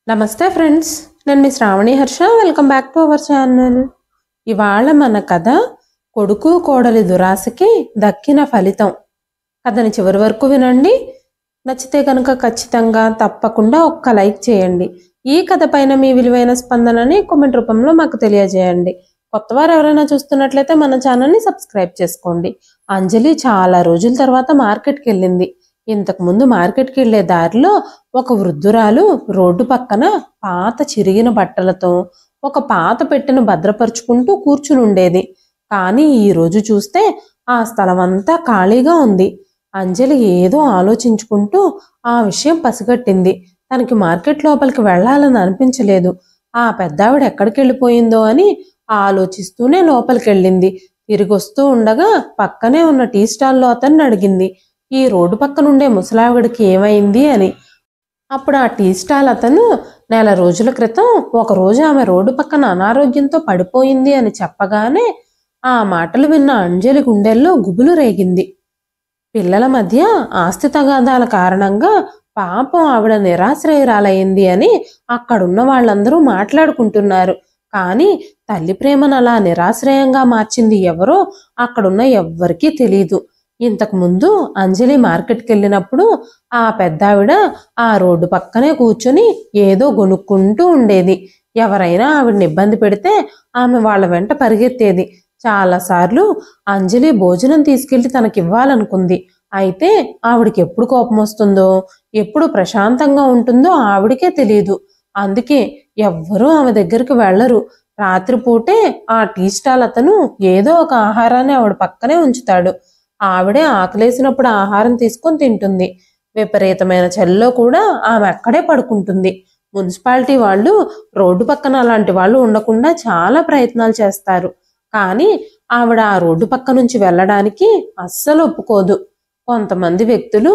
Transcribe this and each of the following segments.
నమస్తే ఫ్రెండ్స్, నేను మీ Sravani Harsha. Welcome back to our channel. ఇవాళ మన కథ కొడుకు కోడలి దురాశకి దక్కిన ఫలితం. కథని చివరి వరకు వినండి. నచ్చితే కనుక ఖచ్చితంగా తప్పకుండా ఒక్క లైక్ చేయండి. ఈ కథ పైన మీ విలువైన స్పందనని కామెంట్ రూపంలో మాకు తెలియజేయండి. కొత్తవారు ఎవరైనా చూస్తున్నట్లయితే మన ఛానల్ని సబ్స్క్రైబ్ చేసుకోండి. అంజలి చాలా రోజుల తర్వాత మార్కెట్కి వెళ్ళింది. ఇంతకుముందు మార్కెట్కి వెళ్లే దారిలో ఒక వృద్ధురాలు రోడ్డు పక్కన పాత చిరిగిన బట్టలతో ఒక పాత పెట్టెను భద్రపరుచుకుంటూ కూర్చుని ఉండేది. కానీ ఈ రోజు చూస్తే ఆ స్థలం అంతా ఖాళీగా ఉంది. అంజలి ఏదో ఆలోచించుకుంటూ ఆ విషయం పసిగట్టింది. తనకి మార్కెట్ లోపలికి వెళ్లాలని అనిపించలేదు. ఆ పెద్దావిడ ఎక్కడికి వెళ్ళిపోయిందో అని ఆలోచిస్తూనే లోపలికి వెళ్ళింది. తిరిగి వస్తూ ఉండగా పక్కనే ఉన్న టీ స్టాల్లో అతన్ని అడిగింది, ఈ రోడ్డు పక్కనుండే ముసలావిడికి ఏమైంది అని. అప్పుడు ఆ టీ స్టాల్ అతను నెల రోజుల క్రితం ఒకరోజు ఆమె రోడ్డు పక్కన అనారోగ్యంతో పడిపోయింది అని చెప్పగానే ఆ మాటలు విన్న అంజలి గుండెల్లో గుబులు రేగింది. పిల్లల మధ్య ఆస్తి తగాదాల కారణంగా పాపం ఆవిడ నిరాశ్రయురాలయ్యింది అని అక్కడున్న వాళ్ళందరూ మాట్లాడుకుంటున్నారు. కానీ తల్లి ప్రేమను అలా నిరాశ్రయంగా మార్చింది ఎవరో అక్కడున్న ఎవ్వరికీ తెలీదు. ఇంతకుముందు అంజలి మార్కెట్కి వెళ్ళినప్పుడు ఆ పెద్దావిడ ఆ రోడ్డు పక్కనే కూర్చొని ఏదో గొనుక్కుంటూ ఉండేది. ఎవరైనా ఆవిడని ఇబ్బంది పెడితే ఆమె వాళ్ళ వెంట పరిగెత్తేది. చాలాసార్లు అంజలి భోజనం తీసుకెళ్లి తనకివ్వాలనుకుంది. అయితే ఆవిడికి ఎప్పుడు కోపం వస్తుందో, ఎప్పుడు ప్రశాంతంగా ఉంటుందో ఆవిడికే తెలియదు. అందుకే ఎవ్వరూ ఆమె దగ్గరికి వెళ్లరు. రాత్రిపూటే ఆ టీ స్టాల్ అతను ఏదో ఒక ఆహారాన్ని ఆవిడ పక్కనే ఉంచుతాడు. ఆవిడే ఆకలేసినప్పుడు ఆహారం తీసుకొని తింటుంది. విపరీతమైన చలిలో కూడా ఆమె అక్కడే పడుకుంటుంది. మున్సిపాలిటీ వాళ్ళు రోడ్డు పక్కన అలాంటి వాళ్ళు ఉండకుండా చాలా ప్రయత్నాలు చేస్తారు. కానీ ఆవిడ ఆ రోడ్డు పక్క నుంచి వెళ్ళడానికి అస్సలు ఒప్పుకోదు. కొంతమంది వ్యక్తులు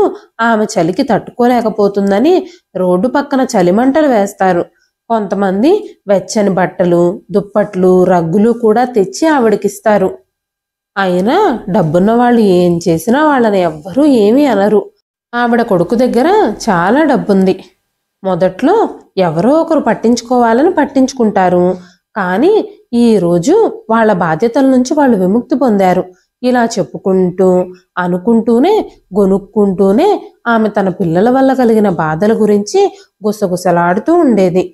ఆమె చలికి తట్టుకోలేకపోతుందని రోడ్డు పక్కన చలిమంటలు వేస్తారు. కొంతమంది వెచ్చని బట్టలు, దుప్పట్లు, రగ్గులు కూడా తెచ్చి ఆవిడకిస్తారు. అయినా డబ్బున్న వాళ్ళు ఏం చేసినా వాళ్ళని ఎవ్వరూ ఏమీ అనరు. ఆవిడ కొడుకు దగ్గర చాలా డబ్బుంది. మొదట్లో ఎవరో ఒకరు పట్టించుకోవాలని పట్టించుకుంటారు. కానీ ఈరోజు వాళ్ళ బాధ్యతల నుంచి వాళ్ళు విముక్తి పొందారు. ఇలా చెప్పుకుంటూ అనుకుంటూనే గొనుక్కుంటూనే ఆమె తన పిల్లల వల్ల కలిగిన బాధల గురించి గుసగుసలాడుతూ ఉండేది.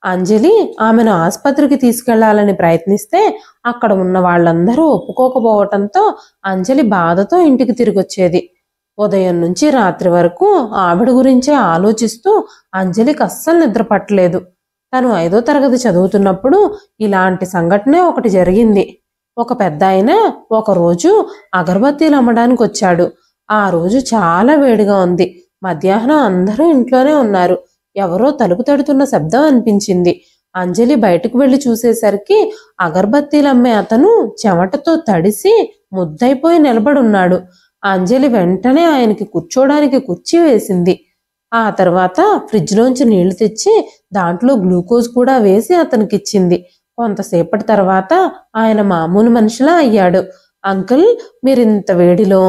అంజలి ఆమెను ఆసుపత్రికి తీసుకెళ్లాలని ప్రయత్నిస్తే అక్కడ ఉన్న వాళ్ళందరూ ఒప్పుకోకపోవటంతో అంజలి బాధతో ఇంటికి తిరిగొచ్చేది. ఉదయం నుంచి రాత్రి వరకు ఆవిడ గురించే ఆలోచిస్తూ అంజలికి అస్సలు నిద్ర పట్టలేదు. తను 5వ తరగతి చదువుతున్నప్పుడు ఇలాంటి సంఘటనే ఒకటి జరిగింది. ఒక పెద్దాయన ఒకరోజు అగరబత్తీలు అమ్మడానికి వచ్చాడు. ఆ రోజు చాలా వేడిగా ఉంది. మధ్యాహ్నం అందరూ ఇంట్లోనే ఉన్నారు. ఎవరో తలుపు తడుతున్న శబ్దం అనిపించింది. అంజలి బయటకు వెళ్లి చూసేసరికి అగరబత్తీలు అమ్మే అతను చెమటతో తడిసి ముద్దైపోయి నిలబడున్నాడు. అంజలి వెంటనే ఆయనకి కూర్చోడానికి కుర్చీ వేసింది. ఆ తర్వాత ఫ్రిడ్జ్లోంచి నీళ్లు తెచ్చి దాంట్లో గ్లూకోజ్ కూడా వేసి అతనికిచ్చింది. కొంతసేపటి తర్వాత ఆయన మామూలు మనిషిలా అయ్యాడు. అంకుల్, మీరింత వేడిలో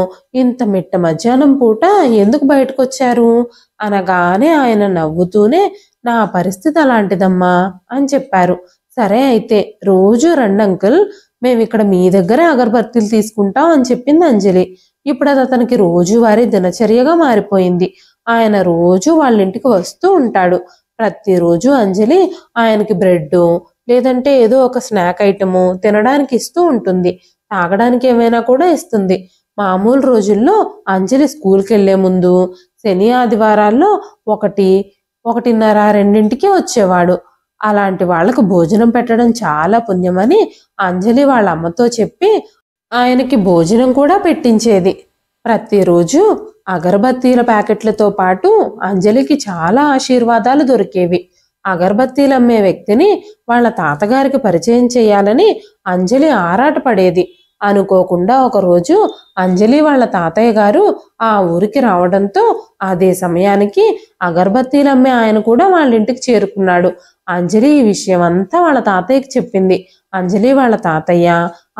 ఇంత మిట్ట మధ్యాహ్నం పూట ఎందుకు బయటకు వచ్చారు అనగానే ఆయన నవ్వుతూనే, నా పరిస్థితి అలాంటిదమ్మా అని చెప్పారు. సరే అయితే రోజు రండి అంకుల్, మేమిక్కడ మీ దగ్గరే అగరబత్తీలు తీసుకుంటాం అని చెప్పింది అంజలి. ఇప్పుడు అది అతనికి రోజువారీ దినచర్యగా మారిపోయింది. ఆయన రోజు వాళ్ళ ఇంటికి వస్తూ ఉంటాడు. ప్రతిరోజు అంజలి ఆయనకి బ్రెడ్ లేదంటే ఏదో ఒక స్నాక్ ఐటము తినడానికి ఇస్తూ ఉంటుంది. తాగడానికి ఏమైనా కూడా ఇస్తుంది. మామూలు రోజుల్లో అంజలి స్కూల్కి వెళ్లే ముందు శని ఆదివారాల్లో 1, 1:30, 2ంటికి వచ్చేవాడు. అలాంటి వాళ్లకు భోజనం పెట్టడం చాలా పుణ్యమని అంజలి వాళ్ళ అమ్మతో చెప్పి ఆయనకి భోజనం కూడా పెట్టించేది. ప్రతిరోజు అగరబత్తీల ప్యాకెట్లతో పాటు అంజలికి చాలా ఆశీర్వాదాలు దొరికేవి. అగరబత్తీలు అమ్మే వ్యక్తిని వాళ్ళ తాతగారికి పరిచయం చేయాలని అంజలి ఆరాటపడేది. అనుకోకుండా ఒకరోజు అంజలి వాళ్ళ తాతయ్య గారు ఆ ఊరికి రావడంతో అదే సమయానికి అగరబత్తీలు అమ్మే ఆయన కూడా వాళ్ళ ఇంటికి చేరుకున్నాడు. అంజలి ఈ విషయం అంతా వాళ్ళ తాతయ్యకి చెప్పింది. అంజలి వాళ్ళ తాతయ్య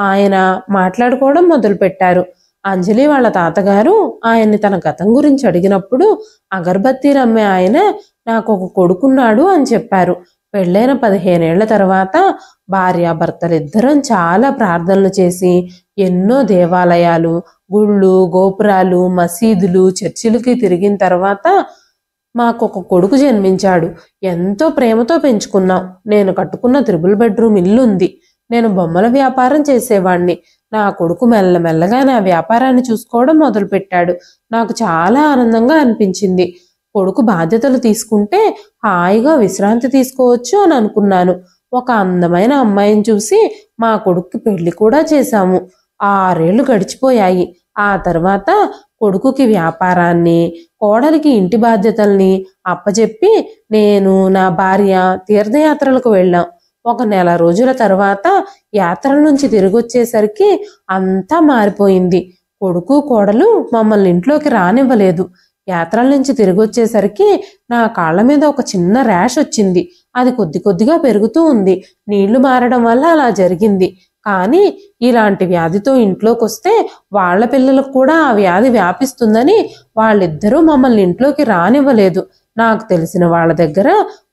ఆయన మాట్లాడుకోవడం మొదలుపెట్టారు. అంజలి వాళ్ళ తాతగారు ఆయన్ని తన గతం గురించి అడిగినప్పుడు అగరబత్తీలు అమ్మే ఆయన నాకు ఒక కొడుకున్నాడు అని చెప్పారు. పెళ్ళైన 15 ఏళ్ల తర్వాత భార్యాభర్తలిద్దరం చాలా ప్రార్థనలు చేసి ఎన్నో దేవాలయాలు, గుళ్ళు, గోపురాలు, మసీదులు, చర్చిలకి తిరిగిన తర్వాత మాకొక కొడుకు జన్మించాడు. ఎంతో ప్రేమతో పెంచుకున్నాం. నేను కట్టుకున్న 3 బెడ్రూమ్ ఇల్లు ఉంది. నేను బొమ్మల వ్యాపారం చేసేవాణ్ణి. నా కొడుకు మెల్లమెల్లగా నా వ్యాపారాన్ని చూసుకోవడం మొదలుపెట్టాడు. నాకు చాలా ఆనందంగా అనిపించింది. కొడుకు బాధ్యతలు తీసుకుంటే హాయిగా విశ్రాంతి తీసుకోవచ్చు అని అనుకున్నాను. ఒక అందమైన అమ్మాయిని చూసి మా కొడుక్కి పెళ్లి కూడా చేశాము. 6 ఏళ్లు గడిచిపోయాయి. ఆ తర్వాత కొడుకుకి వ్యాపారాన్ని, కోడలికి ఇంటి బాధ్యతల్ని అప్పచెప్పి నేను, నా భార్య తీర్థయాత్రలకు వెళ్ళాం. ఒక నెల రోజుల తర్వాత యాత్రల నుంచి తిరిగొచ్చేసరికి అంతా మారిపోయింది. కొడుకు కోడలు మమ్మల్ని ఇంట్లోకి రానివ్వలేదు. యాత్రల నుంచి తిరిగొచ్చేసరికి నా కాళ్ళ మీద ఒక చిన్న ర్యాష్ వచ్చింది. అది కొద్ది కొద్దిగా పెరుగుతూ ఉంది. నీళ్లు మారడం వల్ల అలా జరిగింది. కానీ ఇలాంటి వ్యాధితో ఇంట్లోకి వస్తే వాళ్ళ పిల్లలకు కూడా ఆ వ్యాధి వ్యాపిస్తుందని వాళ్ళిద్దరూ మమ్మల్ని ఇంట్లోకి రానివ్వలేదు. నాకు తెలిసిన వాళ్ళ దగ్గర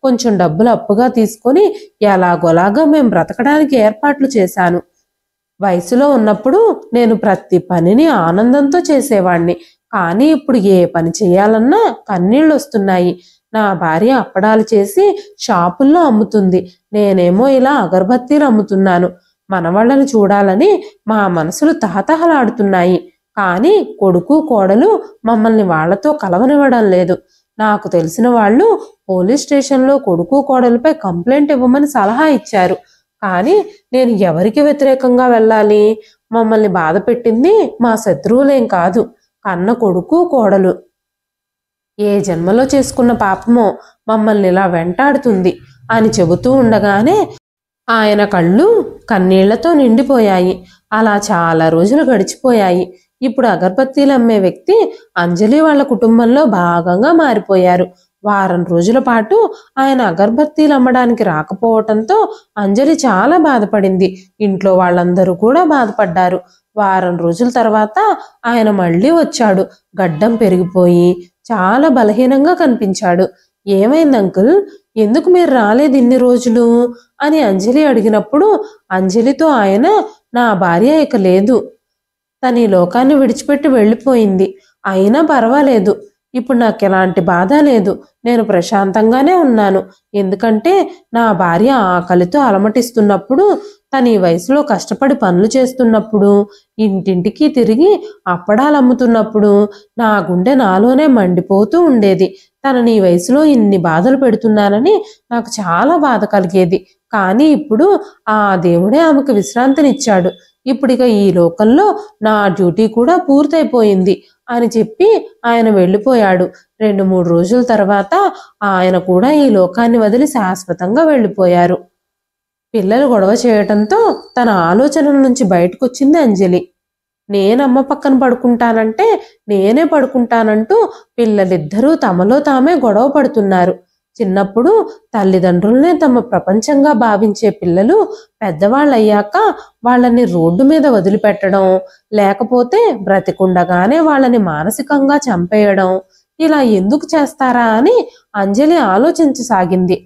కొంచెం డబ్బులు అప్పుగా తీసుకొని ఎలాగోలాగా మేము బ్రతకడానికి ఏర్పాట్లు చేశాను. వయసులో ఉన్నప్పుడు నేను ప్రతి పనిని ఆనందంతో చేసేవాణ్ణి. కానీ ఇప్పుడు ఏ పని చేయాలన్నా కన్నీళ్ళు వస్తున్నాయి. నా భార్య అప్పడాలు చేసి షాపుల్లో అమ్ముతుంది. నేనేమో ఇలా అగరబత్తీలు అమ్ముతున్నాను. మనవాళ్ళని చూడాలని మా మనసులు తహతహలాడుతున్నాయి. కానీ కొడుకు కోడలు మమ్మల్ని వాళ్లతో కలవనివ్వడం లేదు. నాకు తెలిసిన వాళ్ళు పోలీస్ స్టేషన్లో కొడుకు కోడలపై కంప్లైంట్ ఇవ్వమని సలహా ఇచ్చారు. కానీ నేను ఎవరికి వ్యతిరేకంగా వెళ్ళాలి? మమ్మల్ని బాధ పెట్టింది మా శత్రువులేం కాదు, కన్న కొడుకు కోడలు. ఏ జన్మలో చేసుకున్న పాపమో మమ్మల్ని ఇలా వెంటాడుతుంది అని చెబుతూ ఉండగానే ఆయన కళ్ళు కన్నీళ్లతో నిండిపోయాయి. అలా చాలా రోజులు గడిచిపోయాయి. ఇప్పుడు అగరబత్తీలు అమ్మే వ్యక్తి అంజలి వాళ్ళ కుటుంబంలో భాగంగా మారిపోయారు. వారం రోజుల పాటు ఆయన అగరబత్తీలు అమ్మడానికి రాకపోవటంతో అంజలి చాలా బాధపడింది. ఇంట్లో వాళ్ళందరూ కూడా బాధపడ్డారు. వారం రోజుల తర్వాత ఆయన మళ్ళీ వచ్చాడు. గడ్డం పెరిగిపోయి చాలా బలహీనంగా కనిపించాడు. ఏమైంది అంకుల్, ఎందుకు మీరు రాలేదు ఇన్ని రోజులు అని అంజలి అడిగినప్పుడు అంజలితో ఆయన, నా భార్య ఇక లేదు, తన ఈ లోకాన్ని విడిచిపెట్టి వెళ్ళిపోయింది. అయినా పర్వాలేదు, ఇప్పుడు నాకు ఎలాంటి బాధ లేదు. నేను ప్రశాంతంగానే ఉన్నాను. ఎందుకంటే నా భార్య ఆకలితో అలమటిస్తున్నప్పుడు, తను ఈ వయసులో కష్టపడి పనులు చేస్తున్నప్పుడు, ఇంటింటికి తిరిగి అప్పడాలు అమ్ముతున్నప్పుడు నా గుండె నాలోనే మండిపోతూ ఉండేది. తనని ఈ వయసులో ఇన్ని బాధలు పెడుతున్నానని నాకు చాలా బాధ కలిగేది. కానీ ఇప్పుడు ఆ దేవుడే ఆమెకు విశ్రాంతినిచ్చాడు. ఇప్పుడిక ఈ లోకంలో నా డ్యూటీ కూడా పూర్తయిపోయింది అని చెప్పి ఆయన వెళ్ళిపోయాడు. 2-3 రోజుల తర్వాత ఆయన కూడా ఈ లోకాన్ని వదిలి శాశ్వతంగా వెళ్ళిపోయారు. పిల్లలు గొడవ చేయటంతో తన ఆలోచనల నుంచి బయటకొచ్చింది అంజలి. నేనమ్మ పక్కన పడుకుంటానంటే నేనే పడుకుంటానంటూ పిల్లలిద్దరూ తమలో తామే గొడవ పడుతున్నారు. చిన్నప్పుడు తల్లిదండ్రులనే తమ ప్రపంచంగా భావించే పిల్లలు పెద్దవాళ్ళయ్యాక వాళ్ళని రోడ్డు మీద వదిలిపెట్టడం, లేకపోతే బ్రతికుండగానే వాళ్ళని మానసికంగా చంపేయడం, ఇలా ఎందుకు చేస్తారా అని అంజలి ఆలోచించసాగింది.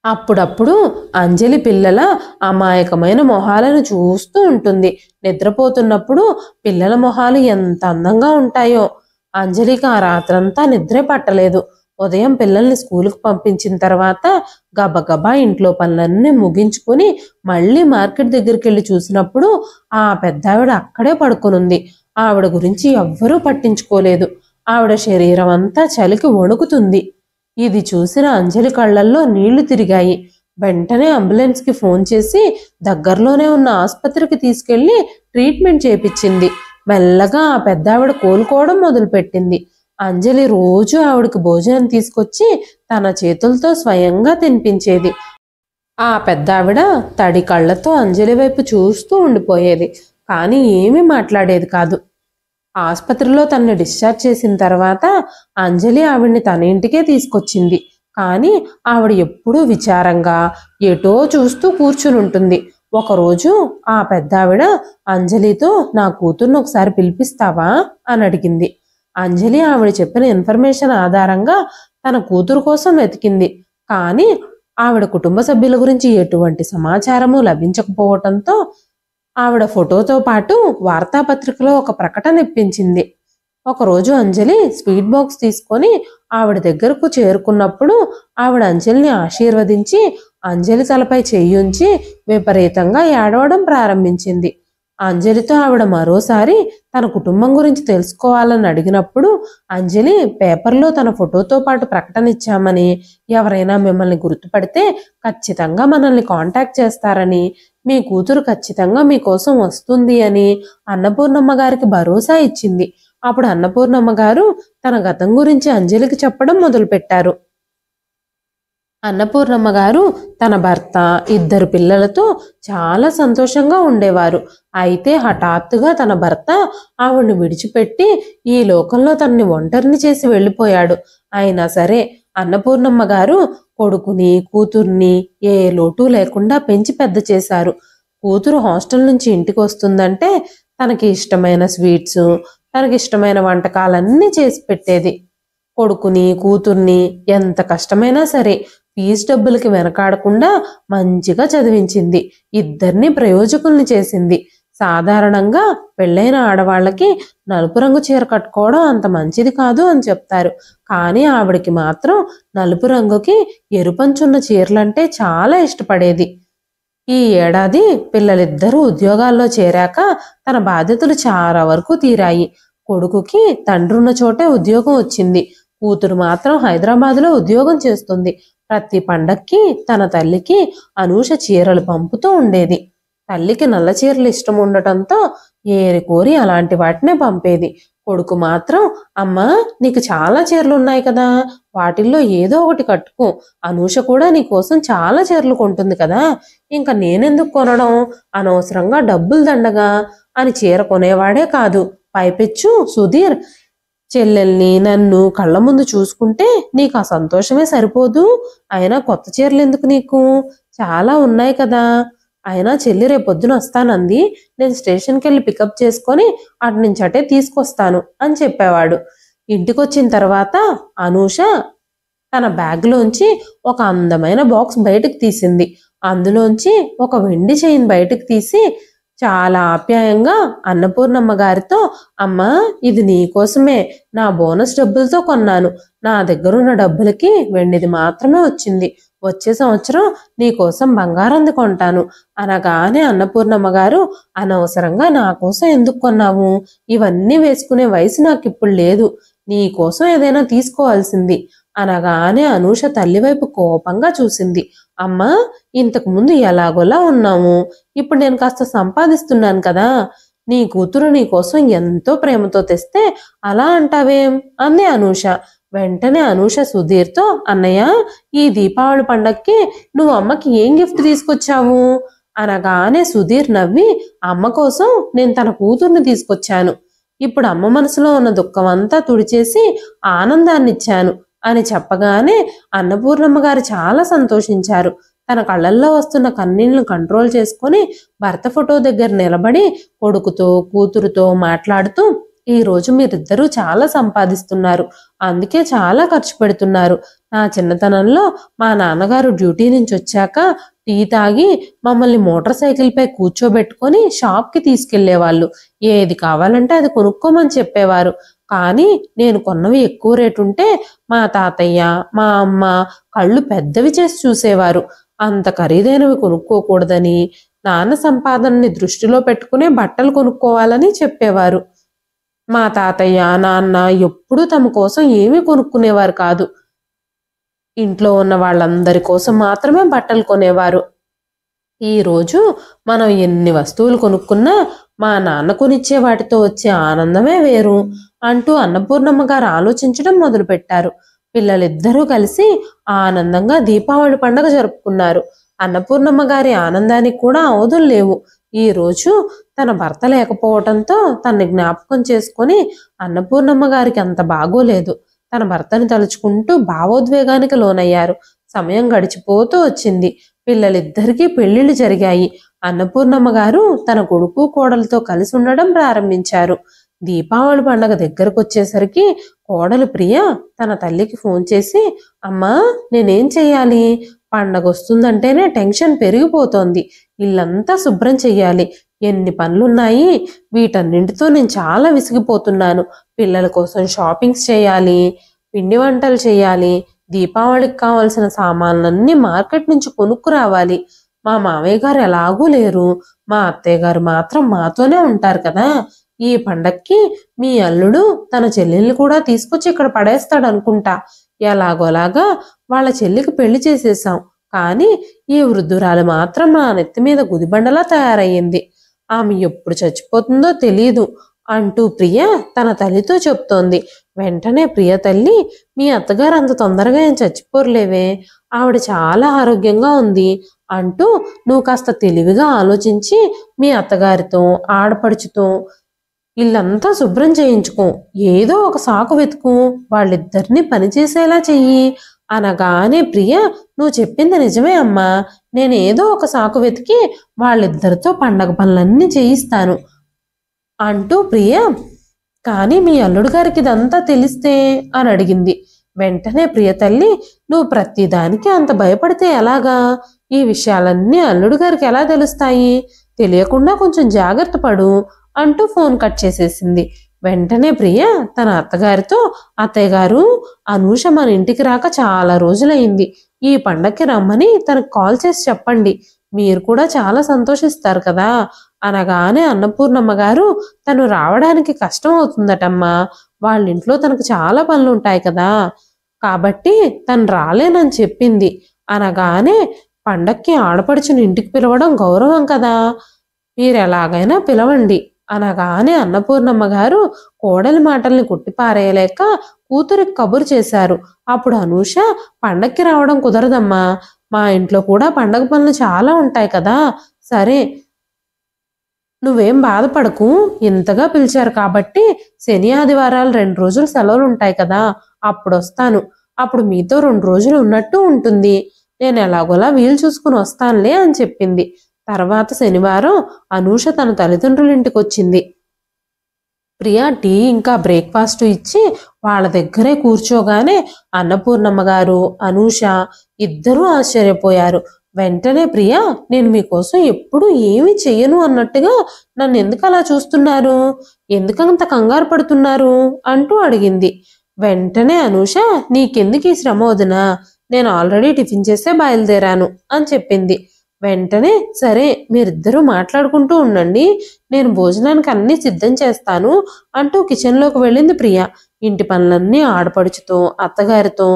అప్పుడప్పుడు అంజలి పిల్లల అమాయకమైన మొహాలను చూస్తూ ఉంటుంది. నిద్రపోతున్నప్పుడు పిల్లల మొహాలు ఎంత అందంగా ఉంటాయో. అంజలికి ఆ రాత్రంతా నిద్రే పట్టలేదు. ఉదయం పిల్లల్ని స్కూలుకు పంపించిన తర్వాత గబగబా ఇంట్లో పనులన్నీ ముగించుకొని మళ్ళీ మార్కెట్ దగ్గరికి వెళ్ళి చూసినప్పుడు ఆ పెద్దావిడ అక్కడే పడుకొనుంది. ఆవిడ గురించి ఎవ్వరూ పట్టించుకోలేదు. ఆవిడ శరీరం అంతా చలికి వణుకుతుంది. ఇది చూసిన అంజలి కళ్ళల్లో నీళ్లు తిరిగాయి. వెంటనే అంబులెన్స్కి ఫోన్ చేసి దగ్గరలోనే ఉన్న ఆసుపత్రికి తీసుకెళ్లి ట్రీట్మెంట్ చేపించింది. మెల్లగా ఆ పెద్దావిడ కోలుకోవడం మొదలుపెట్టింది. అంజలి రోజు ఆవిడకి భోజనం తీసుకొచ్చి తన చేతులతో స్వయంగా తినిపించేది. ఆ పెద్దావిడ తడి కళ్ళతో అంజలి వైపు చూస్తూ ఉండిపోయేది. కానీ ఏమీ మాట్లాడేది కాదు. ఆసుపత్రిలో తనని డిశ్చార్జ్ చేసిన తర్వాత అంజలి ఆవిడ్ని తన ఇంటికే తీసుకొచ్చింది. కానీ ఆవిడ ఎప్పుడూ విచారంగా ఎటో చూస్తూ కూర్చుని ఉంటుంది. ఒకరోజు ఆ పెద్దావిడ అంజలితో, నా కూతుర్ని ఒకసారి పిలిపిస్తావా అని అడిగింది. అంజలి ఆవిడ చెప్పిన ఇన్ఫర్మేషన్ ఆధారంగా తన కూతురు కోసం వెతికింది. కానీ ఆవిడ కుటుంబ సభ్యుల గురించి ఎటువంటి సమాచారము లభించకపోవటంతో ఆవిడ ఫోటోతో పాటు వార్తాపత్రికలో ఒక ప్రకటన ఇప్పించింది. ఒకరోజు అంజలి స్వీట్ బాక్స్ తీసుకొని ఆవిడ దగ్గరకు చేరుకున్నప్పుడు ఆవిడ అంజలిని ఆశీర్వదించి అంజలి తలపై చెయ్యుంచి విపరీతంగా ఏడవడం ప్రారంభించింది. అంజలితో ఆవిడ మరోసారి తన కుటుంబం గురించి తెలుసుకోవాలని అడిగినప్పుడు అంజలి పేపర్లో తన ఫోటోతో పాటు ప్రకటన ఇచ్చామని, ఎవరైనా మిమ్మల్ని గుర్తుపడితే ఖచ్చితంగా మనల్ని కాంటాక్ట్ చేస్తారని, మీ కూతురు ఖచ్చితంగా మీకోసం వస్తుంది అని అన్నపూర్ణమ్మ గారికి భరోసా ఇచ్చింది. అప్పుడు అన్నపూర్ణమ్మ గారు తన గతం గురించి అంజలికి చెప్పడం మొదలుపెట్టారు. అన్నపూర్ణమ్మ గారు తన భర్త, 2 పిల్లలతో చాలా సంతోషంగా ఉండేవారు. అయితే హఠాత్తుగా తన భర్త ఆవిడ్ని విడిచిపెట్టి ఈ లోకంలో తనని ఒంటరిని చేసి వెళ్ళిపోయాడు. అయినా సరే అన్నపూర్ణమ్మ గారు కొడుకుని, కూతుర్ని ఏ లోటు లేకుండా పెంచి పెద్ద చేశారు. కూతురు హాస్టల్ నుంచి ఇంటికి వస్తుందంటే తనకి ఇష్టమైన స్వీట్స్, తనకి ఇష్టమైన వంటకాలన్నీ చేసి పెట్టేది. కొడుకుని, కూతుర్ని ఎంత కష్టమైనా సరే ఫీజు డబ్బులకి వెనకాడకుండా మంచిగా చదివించింది. 2 ప్రయోజకుల్ని చేసింది. సాధారణంగా పెళ్ళైన ఆడవాళ్ళకి నలుపు రంగు చీర కట్టుకోవడం అంత మంచిది కాదు అని చెప్తారు. కానీ ఆవిడకి మాత్రం నలుపు రంగుకి ఎరుపంచున్న చీరలంటే చాలా ఇష్టపడేది. ఈ ఏడాది పిల్లలిద్దరూ ఉద్యోగాల్లో చేరాక తన బాధ్యతలు చాలా వరకు తీరాయి. కొడుకుకి తండ్రున్న చోటే ఉద్యోగం వచ్చింది. కూతురు మాత్రం హైదరాబాద్లో ఉద్యోగం చేస్తుంది. ప్రతి పండక్కి తన తల్లికి అనూష చీరలు పంపుతూ ఉండేది. తల్లికి నల్ల చీరలు ఇష్టం ఉండటంతో ఏరి కోరి అలాంటి వాటినే పంపేది. కొడుకు మాత్రం, అమ్మా నీకు చాలా చీరలు ఉన్నాయి కదా, వాటిల్లో ఏదో ఒకటి కట్టుకో, అనూష కూడా నీ కోసం చాలా చీరలు కొంటుంది కదా, ఇంకా నేనెందుకు కొనడం, అనవసరంగా డబ్బులు దండగా అని చీర కొనేవాడే కాదు. పైపెచ్చు సుధీర్ చెల్లెల్ని నన్ను కళ్ళ ముందు చూసుకుంటే నీకు ఆ సంతోషమే సరిపోదు, అయినా కొత్త చీరలు ఎందుకు నీకు, చాలా ఉన్నాయి కదా, అయినా చెల్లి రేపొద్దున వస్తానంది, నేను స్టేషన్కి వెళ్ళి పికప్ చేసుకొని అటు నుంచి అటే తీసుకొస్తాను అని చెప్పేవాడు. ఇంటికొచ్చిన తర్వాత అనూష తన బ్యాగ్లోంచి ఒక అందమైన బాక్స్ బయటకు తీసింది. అందులోంచి ఒక వెండి చైన్ బయటకు తీసి చాలా ఆప్యాయంగా అన్నపూర్ణమ్మ గారితో, అమ్మా ఇది నీకోసమే, నా బోనస్ డబ్బులతో కొన్నాను, నా దగ్గరున్న డబ్బులకి వెండిది మాత్రమే వచ్చింది, వచ్చే సంవత్సరం నీకోసం బంగారంది కొంటాను అనగానే అన్నపూర్ణమ్మ గారు, అనవసరంగా నా కోసం ఎందుకు కొన్నావు, ఇవన్నీ వేసుకునే వయసు నాకు ఇప్పుడు లేదు, నీకోసం ఏదైనా తీసుకోవాల్సింది అనగానే అనూష తల్లివైపు కోపంగా చూసింది. అమ్మా ఇంతకు ముందు ఎలాగోలా ఉన్నాము, ఇప్పుడు నేను కాస్త సంపాదిస్తున్నాను కదా, నీ కూతురు నీ కోసం ఎంతో ప్రేమతో తెస్తే అలా అంటావేం అంది అనూష. వెంటనే అనూష సుధీర్తో, అన్నయ్య ఈ దీపావళి పండక్కి నువ్వు అమ్మకి ఏం గిఫ్ట్ తీసుకొచ్చావు అనగానే సుధీర్ నవ్వి, అమ్మ కోసం నేను తన కూతుర్ని తీసుకొచ్చాను, ఇప్పుడు అమ్మ మనసులో ఉన్న దుఃఖం అంతా తుడిచేసి ఆనందాన్నిచ్చాను అని చెప్పగానే అన్నపూర్ణమ్మ గారు చాలా సంతోషించారు. తన కళ్ళల్లో వస్తున్న కన్నీళ్లను కంట్రోల్ చేసుకొని భర్త ఫోటో దగ్గర నిలబడి కొడుకుతో, కూతురుతో మాట్లాడుతూ, ఈ రోజు మీరిద్దరూ చాలా సంపాదిస్తున్నారు, అందుకే చాలా ఖర్చు పెడుతున్నారు. నా చిన్నతనంలో మా నాన్నగారు డ్యూటీ నుంచి వచ్చాక టీ తాగి మమ్మల్ని మోటార్ సైకిల్పై కూర్చోబెట్టుకొని షాప్కి తీసుకెళ్లేవాళ్ళు, ఏది కావాలంటే అది కొనుక్కోమని చెప్పేవారు. కానీ నేను కొన్నవి ఎక్కువ రేటు ఉంటే మా తాతయ్య, మా అమ్మ కళ్ళు పెద్దవి చేసి చూసేవారు. అంత ఖరీదైనవి కొనుక్కోకూడదని, నాన్న సంపాదనని దృష్టిలో పెట్టుకునే బట్టలు కొనుక్కోవాలని చెప్పేవారు. మా తాతయ్య, నాన్న ఎప్పుడూ తమ కోసం ఏమీ కొనుక్కునేవారు కాదు. ఇంట్లో ఉన్న వాళ్ళందరి కోసం మాత్రమే బట్టలు కొనేవారు. ఈరోజు మనం ఎన్ని వస్తువులు కొనుక్కున్నా మా నాన్న కొనిచ్చే వాటితో వచ్చే ఆనందమే వేరు అంటూ అన్నపూర్ణమ్మ గారు ఆలోచించడం మొదలుపెట్టారు. పిల్లలిద్దరూ కలిసి ఆనందంగా దీపావళి పండుగ జరుపుకున్నారు. అన్నపూర్ణమ్మ గారి ఆనందానికి కూడా అవధులు లేవు. ఈ రోజు తన భర్త లేకపోవటంతో తనని జ్ఞాపకం చేసుకొని అన్నపూర్ణమ్మ గారికి అంత బాగోలేదు. తన భర్తని తలుచుకుంటూ భావోద్వేగానికి లోనయ్యారు. సమయం గడిచిపోతూ వచ్చింది. పిల్లలిద్దరికీ పెళ్లిళ్లు జరిగాయి. అన్నపూర్ణమ్మ గారు తన కొడుకు కోడలతో కలిసి ఉండడం ప్రారంభించారు. దీపావళి పండుగ దగ్గరకు వచ్చేసరికి కోడలు ప్రియ తన తల్లికి ఫోన్ చేసి, అమ్మా నేనేం చెయ్యాలి? పండగ వస్తుందంటేనే టెన్షన్ పెరిగిపోతోంది. ఇల్లంతా శుభ్రం చెయ్యాలి. ఎన్ని పనులున్నాయి. వీటన్నింటితో నేను చాలా విసిగిపోతున్నాను. పిల్లల కోసం షాపింగ్స్ చేయాలి, పిండి వంటలు చేయాలి, దీపావళికి కావాల్సిన సామాన్లన్నీ మార్కెట్ నుంచి కొనుక్కురావాలి. మా మామయ్య గారు ఎలాగూ లేరు. మా అత్తయ్య గారు మాత్రం మాతోనే ఉంటారు కదా. ఈ పండక్కి మీ అల్లుడు తన చెల్లెల్ని కూడా తీసుకొచ్చి ఇక్కడ పడేస్తాడు అనుకుంటా. ఎలాగోలాగా వాళ్ళ చెల్లికి పెళ్లి చేసేసాం. కానీ ఈ వృద్ధురాలు మాత్రం నా నెత్తి మీద గుదిబండలా తయారయ్యింది. ఆమె ఎప్పుడు చచ్చిపోతుందో తెలీదు అంటూ ప్రియ తన తల్లితో చెప్తోంది. వెంటనే ప్రియ తల్లి, మీ అత్తగారు అంత తొందరగా ఏం చచ్చిపోర్లేవే, ఆవిడ చాలా ఆరోగ్యంగా ఉంది అంటూ నువ్వు కాస్త తెలివిగా ఆలోచించి మీ అత్తగారితో ఆడపడుచుతో ఇల్లంతా శుభ్రం చేయించుకో. ఏదో ఒక సాకు వెతుకు, వాళ్ళిద్దరిని పనిచేసేలా చెయ్యి అనగానే ప్రియ, నువ్వు చెప్పింది నిజమే అమ్మా, నేనేదో ఒక సాకు వెతికి వాళ్ళిద్దరితో పండగ పనులన్నీ చేయిస్తాను అంటూ ప్రియ, కానీ మీ అల్లుడు గారికి ఇదంతా తెలిస్తే అని అడిగింది. వెంటనే ప్రియ తల్లి, నువ్వు ప్రతిదానికి అంత భయపడితే ఎలాగా? ఈ విషయాలన్నీ అల్లుడు గారికి ఎలా తెలుస్తాయి? తెలియకుండా కొంచెం జాగ్రత్త పడు అంటూ ఫోన్ కట్ చేసేసింది. వెంటనే ప్రియ తన అత్తగారితో, అత్తయ్య గారు, అనూష మన ఇంటికి రాక చాలా రోజులైంది. ఈ పండక్కి రమ్మని తనకు కాల్ చేసి చెప్పండి. మీరు కూడా చాలా సంతోషిస్తారు కదా అనగానే అన్నపూర్ణమ్మ గారు, తను రావడానికి కష్టం అవుతుందటమ్మా. వాళ్ళ ఇంట్లో తనకు చాలా పనులు ఉంటాయి కదా, కాబట్టి తను రాలేనని చెప్పింది అనగానే, పండక్కి ఆడపడుచుని ఇంటికి పిలవడం గౌరవం కదా, మీరు ఎలాగైనా పిలవండి అనగానే అన్నపూర్ణమ్మ గారు కోడలి మాటల్ని కొట్టిపారేయలేక కూతురికి కబురు చేశారు. అప్పుడు అనూష, పండక్కి రావడం కుదరదమ్మా, మా ఇంట్లో కూడా పండగ పనులు చాలా ఉంటాయి కదా. సరే, నువ్వేం బాధపడకు, ఇంతగా పిలిచారు కాబట్టి శని ఆదివారాలు 2 రోజులు సెలవులు ఉంటాయి కదా, అప్పుడు వస్తాను. అప్పుడు మీతో 2 రోజులు ఉన్నట్టు ఉంటుంది. నేను ఎలాగోలా వీలు చూసుకుని వస్తానులే అని చెప్పింది. తర్వాత శనివారం అనూష తన తల్లిదండ్రుల ఇంటికి వచ్చింది. ప్రియా టీ ఇంకా బ్రేక్ఫాస్ట్ ఇచ్చి వాళ్ళ దగ్గరే కూర్చోగానే అన్నపూర్ణమ్మ గారు, అనూష ఇద్దరూ ఆశ్చర్యపోయారు. వెంటనే ప్రియా, నేను మీకోసం ఎప్పుడు ఏమీ చెయ్యను అన్నట్టుగా నన్ను ఎందుకు అలా చూస్తున్నారు? ఎందుకంత కంగారు పడుతున్నారు అంటూ అడిగింది. వెంటనే అనూష, నీకెందుకు ఈ శ్రమ వదినా, నేను ఆల్రెడీ టిఫిన్ చేసే బయలుదేరాను అని చెప్పింది. వెంటనే, సరే మీరిద్దరూ మాట్లాడుకుంటూ ఉండండి, నేను భోజనానికి అన్నీ సిద్ధం చేస్తాను అంటూ కిచెన్లోకి వెళ్ళింది ప్రియ. ఇంటి పనులన్నీ ఆడపడుచుతో అత్తగారితో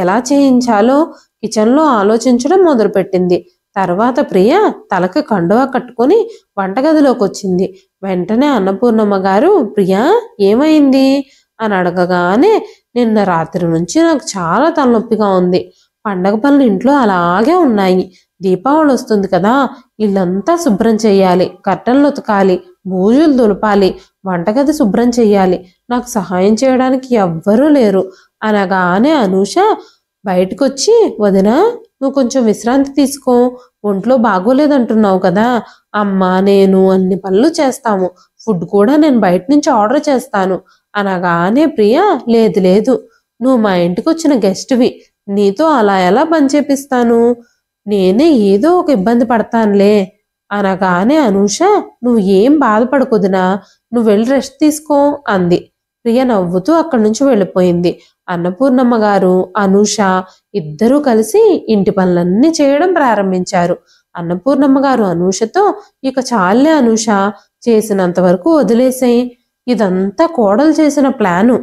ఎలా చేయించాలో కిచెన్లో ఆలోచించడం మొదలుపెట్టింది. తర్వాత ప్రియ తలకి కండువా కట్టుకొని వంటగదిలోకి వచ్చింది. వెంటనే అన్నపూర్ణమ్మ గారు, ప్రియా ఏమైంది అని అడగగానే, నిన్న రాత్రి నుంచి నాకు చాలా తలనొప్పిగా ఉంది. పండగ పనులు ఇంట్లో అలాగే ఉన్నాయి. దీపావళి వస్తుంది కదా, ఇల్లంతా శుభ్రం చెయ్యాలి, కర్టన్లు ఉతకాలి, బూజులు దులపాలి, వంటగది శుభ్రం చెయ్యాలి. నాకు సహాయం చేయడానికి ఎవ్వరూ లేరు అనగానే అనూష బయటకొచ్చి, వదినా నువ్వు కొంచెం విశ్రాంతి తీసుకో, ఒంట్లో బాగోలేదంటున్నావు కదా, అమ్మ నేను అన్ని పనులు చేస్తాము, ఫుడ్ కూడా నేను బయట నుంచి ఆర్డర్ చేస్తాను అనగానే ప్రియ, లేదు లేదు, నువ్వు మా ఇంటికి వచ్చిన గెస్ట్వి, నీతో అలా ఎలా పని చేపిస్తాను, నేనే ఏదో ఒక ఇబ్బంది పడతానులే అనగానే అనూష, నువ్వు ఏం బాధపడకొదినా, నువ్వు వెళ్ళి రెస్ట్ తీసుకో అంది. ప్రియ నవ్వుతూ అక్కడి నుంచి వెళ్ళిపోయింది. అన్నపూర్ణమ్మ గారు, అనూష ఇద్దరూ కలిసి ఇంటి పనులన్నీ చేయడం ప్రారంభించారు. అన్నపూర్ణమ్మ గారు అనూషతో, ఇక చాలే అనూష, చేసినంత వరకు వదిలేసేయి, ఇదంతా కోడలు చేసిన ప్లాను,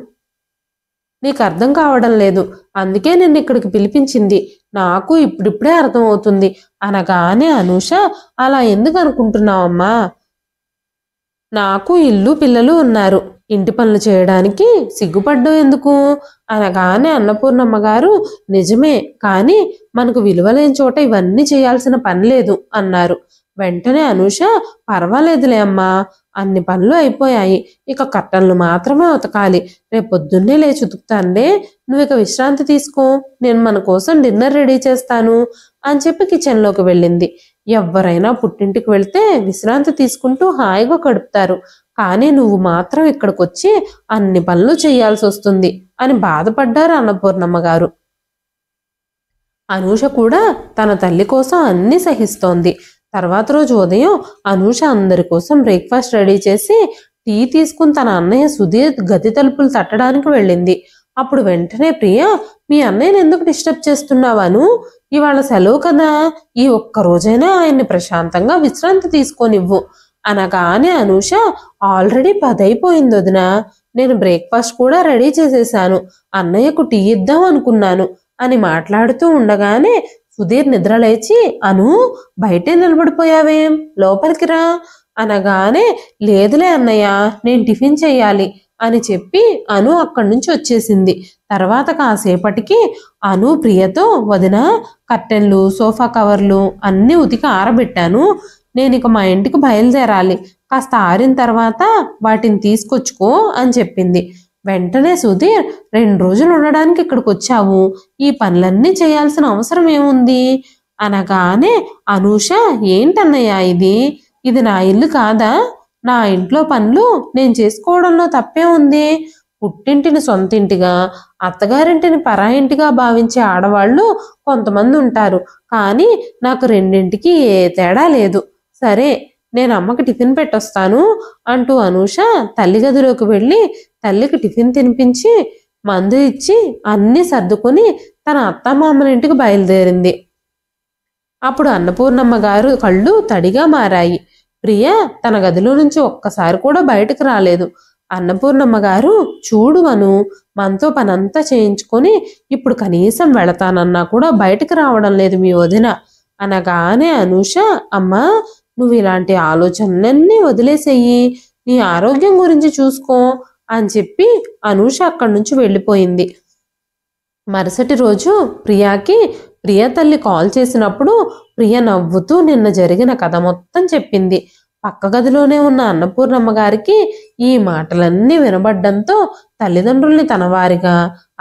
నీకు అర్థం కావడం లేదు, అందుకే నిన్ను ఇక్కడికి పిలిపించింది, నాకు ఇప్పుడిప్పుడే అర్థమవుతుంది అనగానే అనూష, అలా ఎందుకు అనుకుంటున్నావమ్మా, నాకు ఇల్లు పిల్లలు ఉన్నారు, ఇంటి పనులు చేయడానికి సిగ్గుపడ్డం ఎందుకు అనగానే అన్నపూర్ణమ్మ గారు, నిజమే, కానీ మనకు విలువలేని చోట ఇవన్నీ చేయాల్సిన పని లేదు అన్నారు. వెంటనే అనూష, పర్వాలేదులే అమ్మా, అన్ని పనులు అయిపోయాయి, ఇక కర్టన్లు మాత్రమే ఉతకాలి, రేపొద్దున్నే లేచి ఉతుకుతానులే, నువ్వు ఇక విశ్రాంతి తీసుకో, నేను మన కోసం డిన్నర్ రెడీ చేస్తాను అని చెప్పి కిచెన్లోకి వెళ్ళింది. ఎవరైనా పుట్టింటికి వెళ్తే విశ్రాంతి తీసుకుంటూ హాయిగా గడుపుతారు, కానీ నువ్వు మాత్రం ఇక్కడికి వచ్చి అన్ని పనులు చేయాల్సి వస్తుంది అని బాధపడ్డారు అన్నపూర్ణమ్మ గారు. అనూష కూడా తన తల్లి కోసం అన్ని సహిస్తోంది. తర్వాత రోజు ఉదయం అనూష అందరి కోసం బ్రేక్ఫాస్ట్ రెడీ చేసి టీ తీసుకుని తన అన్నయ్య సుధీర్ గది తలుపులు తట్టడానికి వెళ్ళింది. అప్పుడు వెంటనే ప్రియ, మీ అన్నయ్యని ఎందుకు డిస్టర్బ్ చేస్తున్నావాను? ఇవాళ సెలవు కదా, ఈ ఒక్క రోజైనా ఆయన్ని ప్రశాంతంగా విశ్రాంతి తీసుకోనివ్వు అనగానే అనూష, ఆల్రెడీ 10 అయిపోయింది వదినా, నేను బ్రేక్ఫాస్ట్ కూడా రెడీ చేసేసాను, అన్నయ్యకు టీ ఇద్దాం అనుకున్నాను అని మాట్లాడుతూ ఉండగానే సుధీర్ నిద్రలేచి, అను బయటే నిలబడిపోయావేం, లోపలికి రా అనగానే, లేదులే అన్నయ్య, నేను టిఫిన్ చెయ్యాలి అని చెప్పి అను అక్కడి నుంచి వచ్చేసింది. తర్వాత కాసేపటికి అను ప్రియతో, వదిన కర్టెన్లు సోఫా కవర్లు అన్నీ ఉతికి ఆరబెట్టాను, నేను ఇక మా ఇంటికి బయలుదేరాలి, కాస్త ఆరిన తర్వాత వాటిని తీసుకొచ్చుకో అని చెప్పింది. వెంటనే సుధీర్, 2 రోజులు ఉండడానికి ఇక్కడికి వచ్చావు, ఈ పనులన్నీ చేయాల్సిన అవసరం ఏముంది అనగానే అనూష, ఏంటన్నయ్య ఇది నా ఇల్లు కాదా, నా ఇంట్లో పనులు నేను చేసుకోవడంలో తప్పే ఉంది. పుట్టింటిని సొంతింటిగా, అత్తగారింటిని పరాయింటిగా భావించే ఆడవాళ్ళు కొంతమంది ఉంటారు, కానీ నాకు రెండింటికి ఏ తేడా లేదు. సరే, నేను అమ్మకి టిఫిన్ పెట్టొస్తాను అంటూ అనూష తల్లి గదిలోకి వెళ్ళి తల్లికి టిఫిన్ తినిపించి మందు ఇచ్చి అన్నీ సర్దుకుని తన అత్తమామల ఇంటికి బయలుదేరింది. అప్పుడు అన్నపూర్ణమ్మ గారు కళ్ళు తడిగా మారాయి. ప్రియ తన గదిలో నుంచి ఒక్కసారి కూడా బయటకు రాలేదు. అన్నపూర్ణమ్మ గారు, చూడు అను, మనతో పనంతా చేయించుకొని ఇప్పుడు కనీసం వెళతానన్నా కూడా బయటకు రావడం లేదు మీ వదిన అనగానే అనూష, అమ్మా నువ్వు ఇలాంటి ఆలోచనలన్నీ వదిలేసేయి, నీ ఆరోగ్యం గురించి చూసుకో అని చెప్పి అనూష అక్కడి నుంచి వెళ్ళిపోయింది. మరుసటి రోజు ప్రియాకి ప్రియ తల్లి కాల్ చేసినప్పుడు ప్రియ నవ్వుతూ నిన్న జరిగిన కథ మొత్తం చెప్పింది. పక్క గదిలోనే ఉన్న అన్నపూర్ణమ్మ గారికి ఈ మాటలన్నీ వినబడ్డంతో తల్లిదండ్రుల్ని తన వారిగా,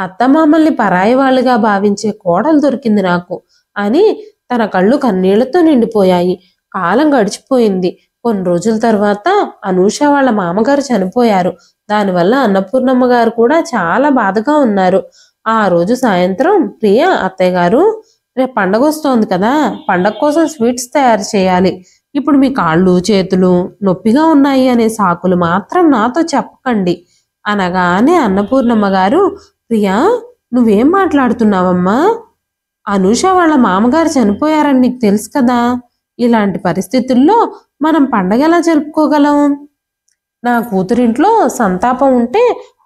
అత్తమామల్ని పరాయి వాళ్ళుగా భావించే కోడలు దొరికింది నాకు అని తన కళ్ళు కన్నీళ్లతో నిండిపోయాయి. కాలం గడిచిపోయింది. కొన్ని రోజుల తర్వాత అనూష వాళ్ళ మామగారు చనిపోయారు. దానివల్ల అన్నపూర్ణమ్మ గారు కూడా చాలా బాధగా ఉన్నారు. ఆ రోజు సాయంత్రం ప్రియ, అత్తయ్య గారు రేపు పండగ వస్తోంది కదా, పండగ కోసం స్వీట్స్ తయారు చేయాలి, ఇప్పుడు మీ కాళ్ళు చేతులు నొప్పిగా ఉన్నాయి అనే సాకులు మాత్రం నాతో చెప్పకండి అనగానే అన్నపూర్ణమ్మ గారు, ప్రియా నువ్వేం మాట్లాడుతున్నావమ్మా, అనూష వాళ్ళ మామగారు చనిపోయారని నీకు తెలుసు కదా, ఇలాంటి పరిస్థితుల్లో మనం పండగ ఎలా జరుపుకోగలం, నా కూతురింట్లో సంతాపం ఉంటే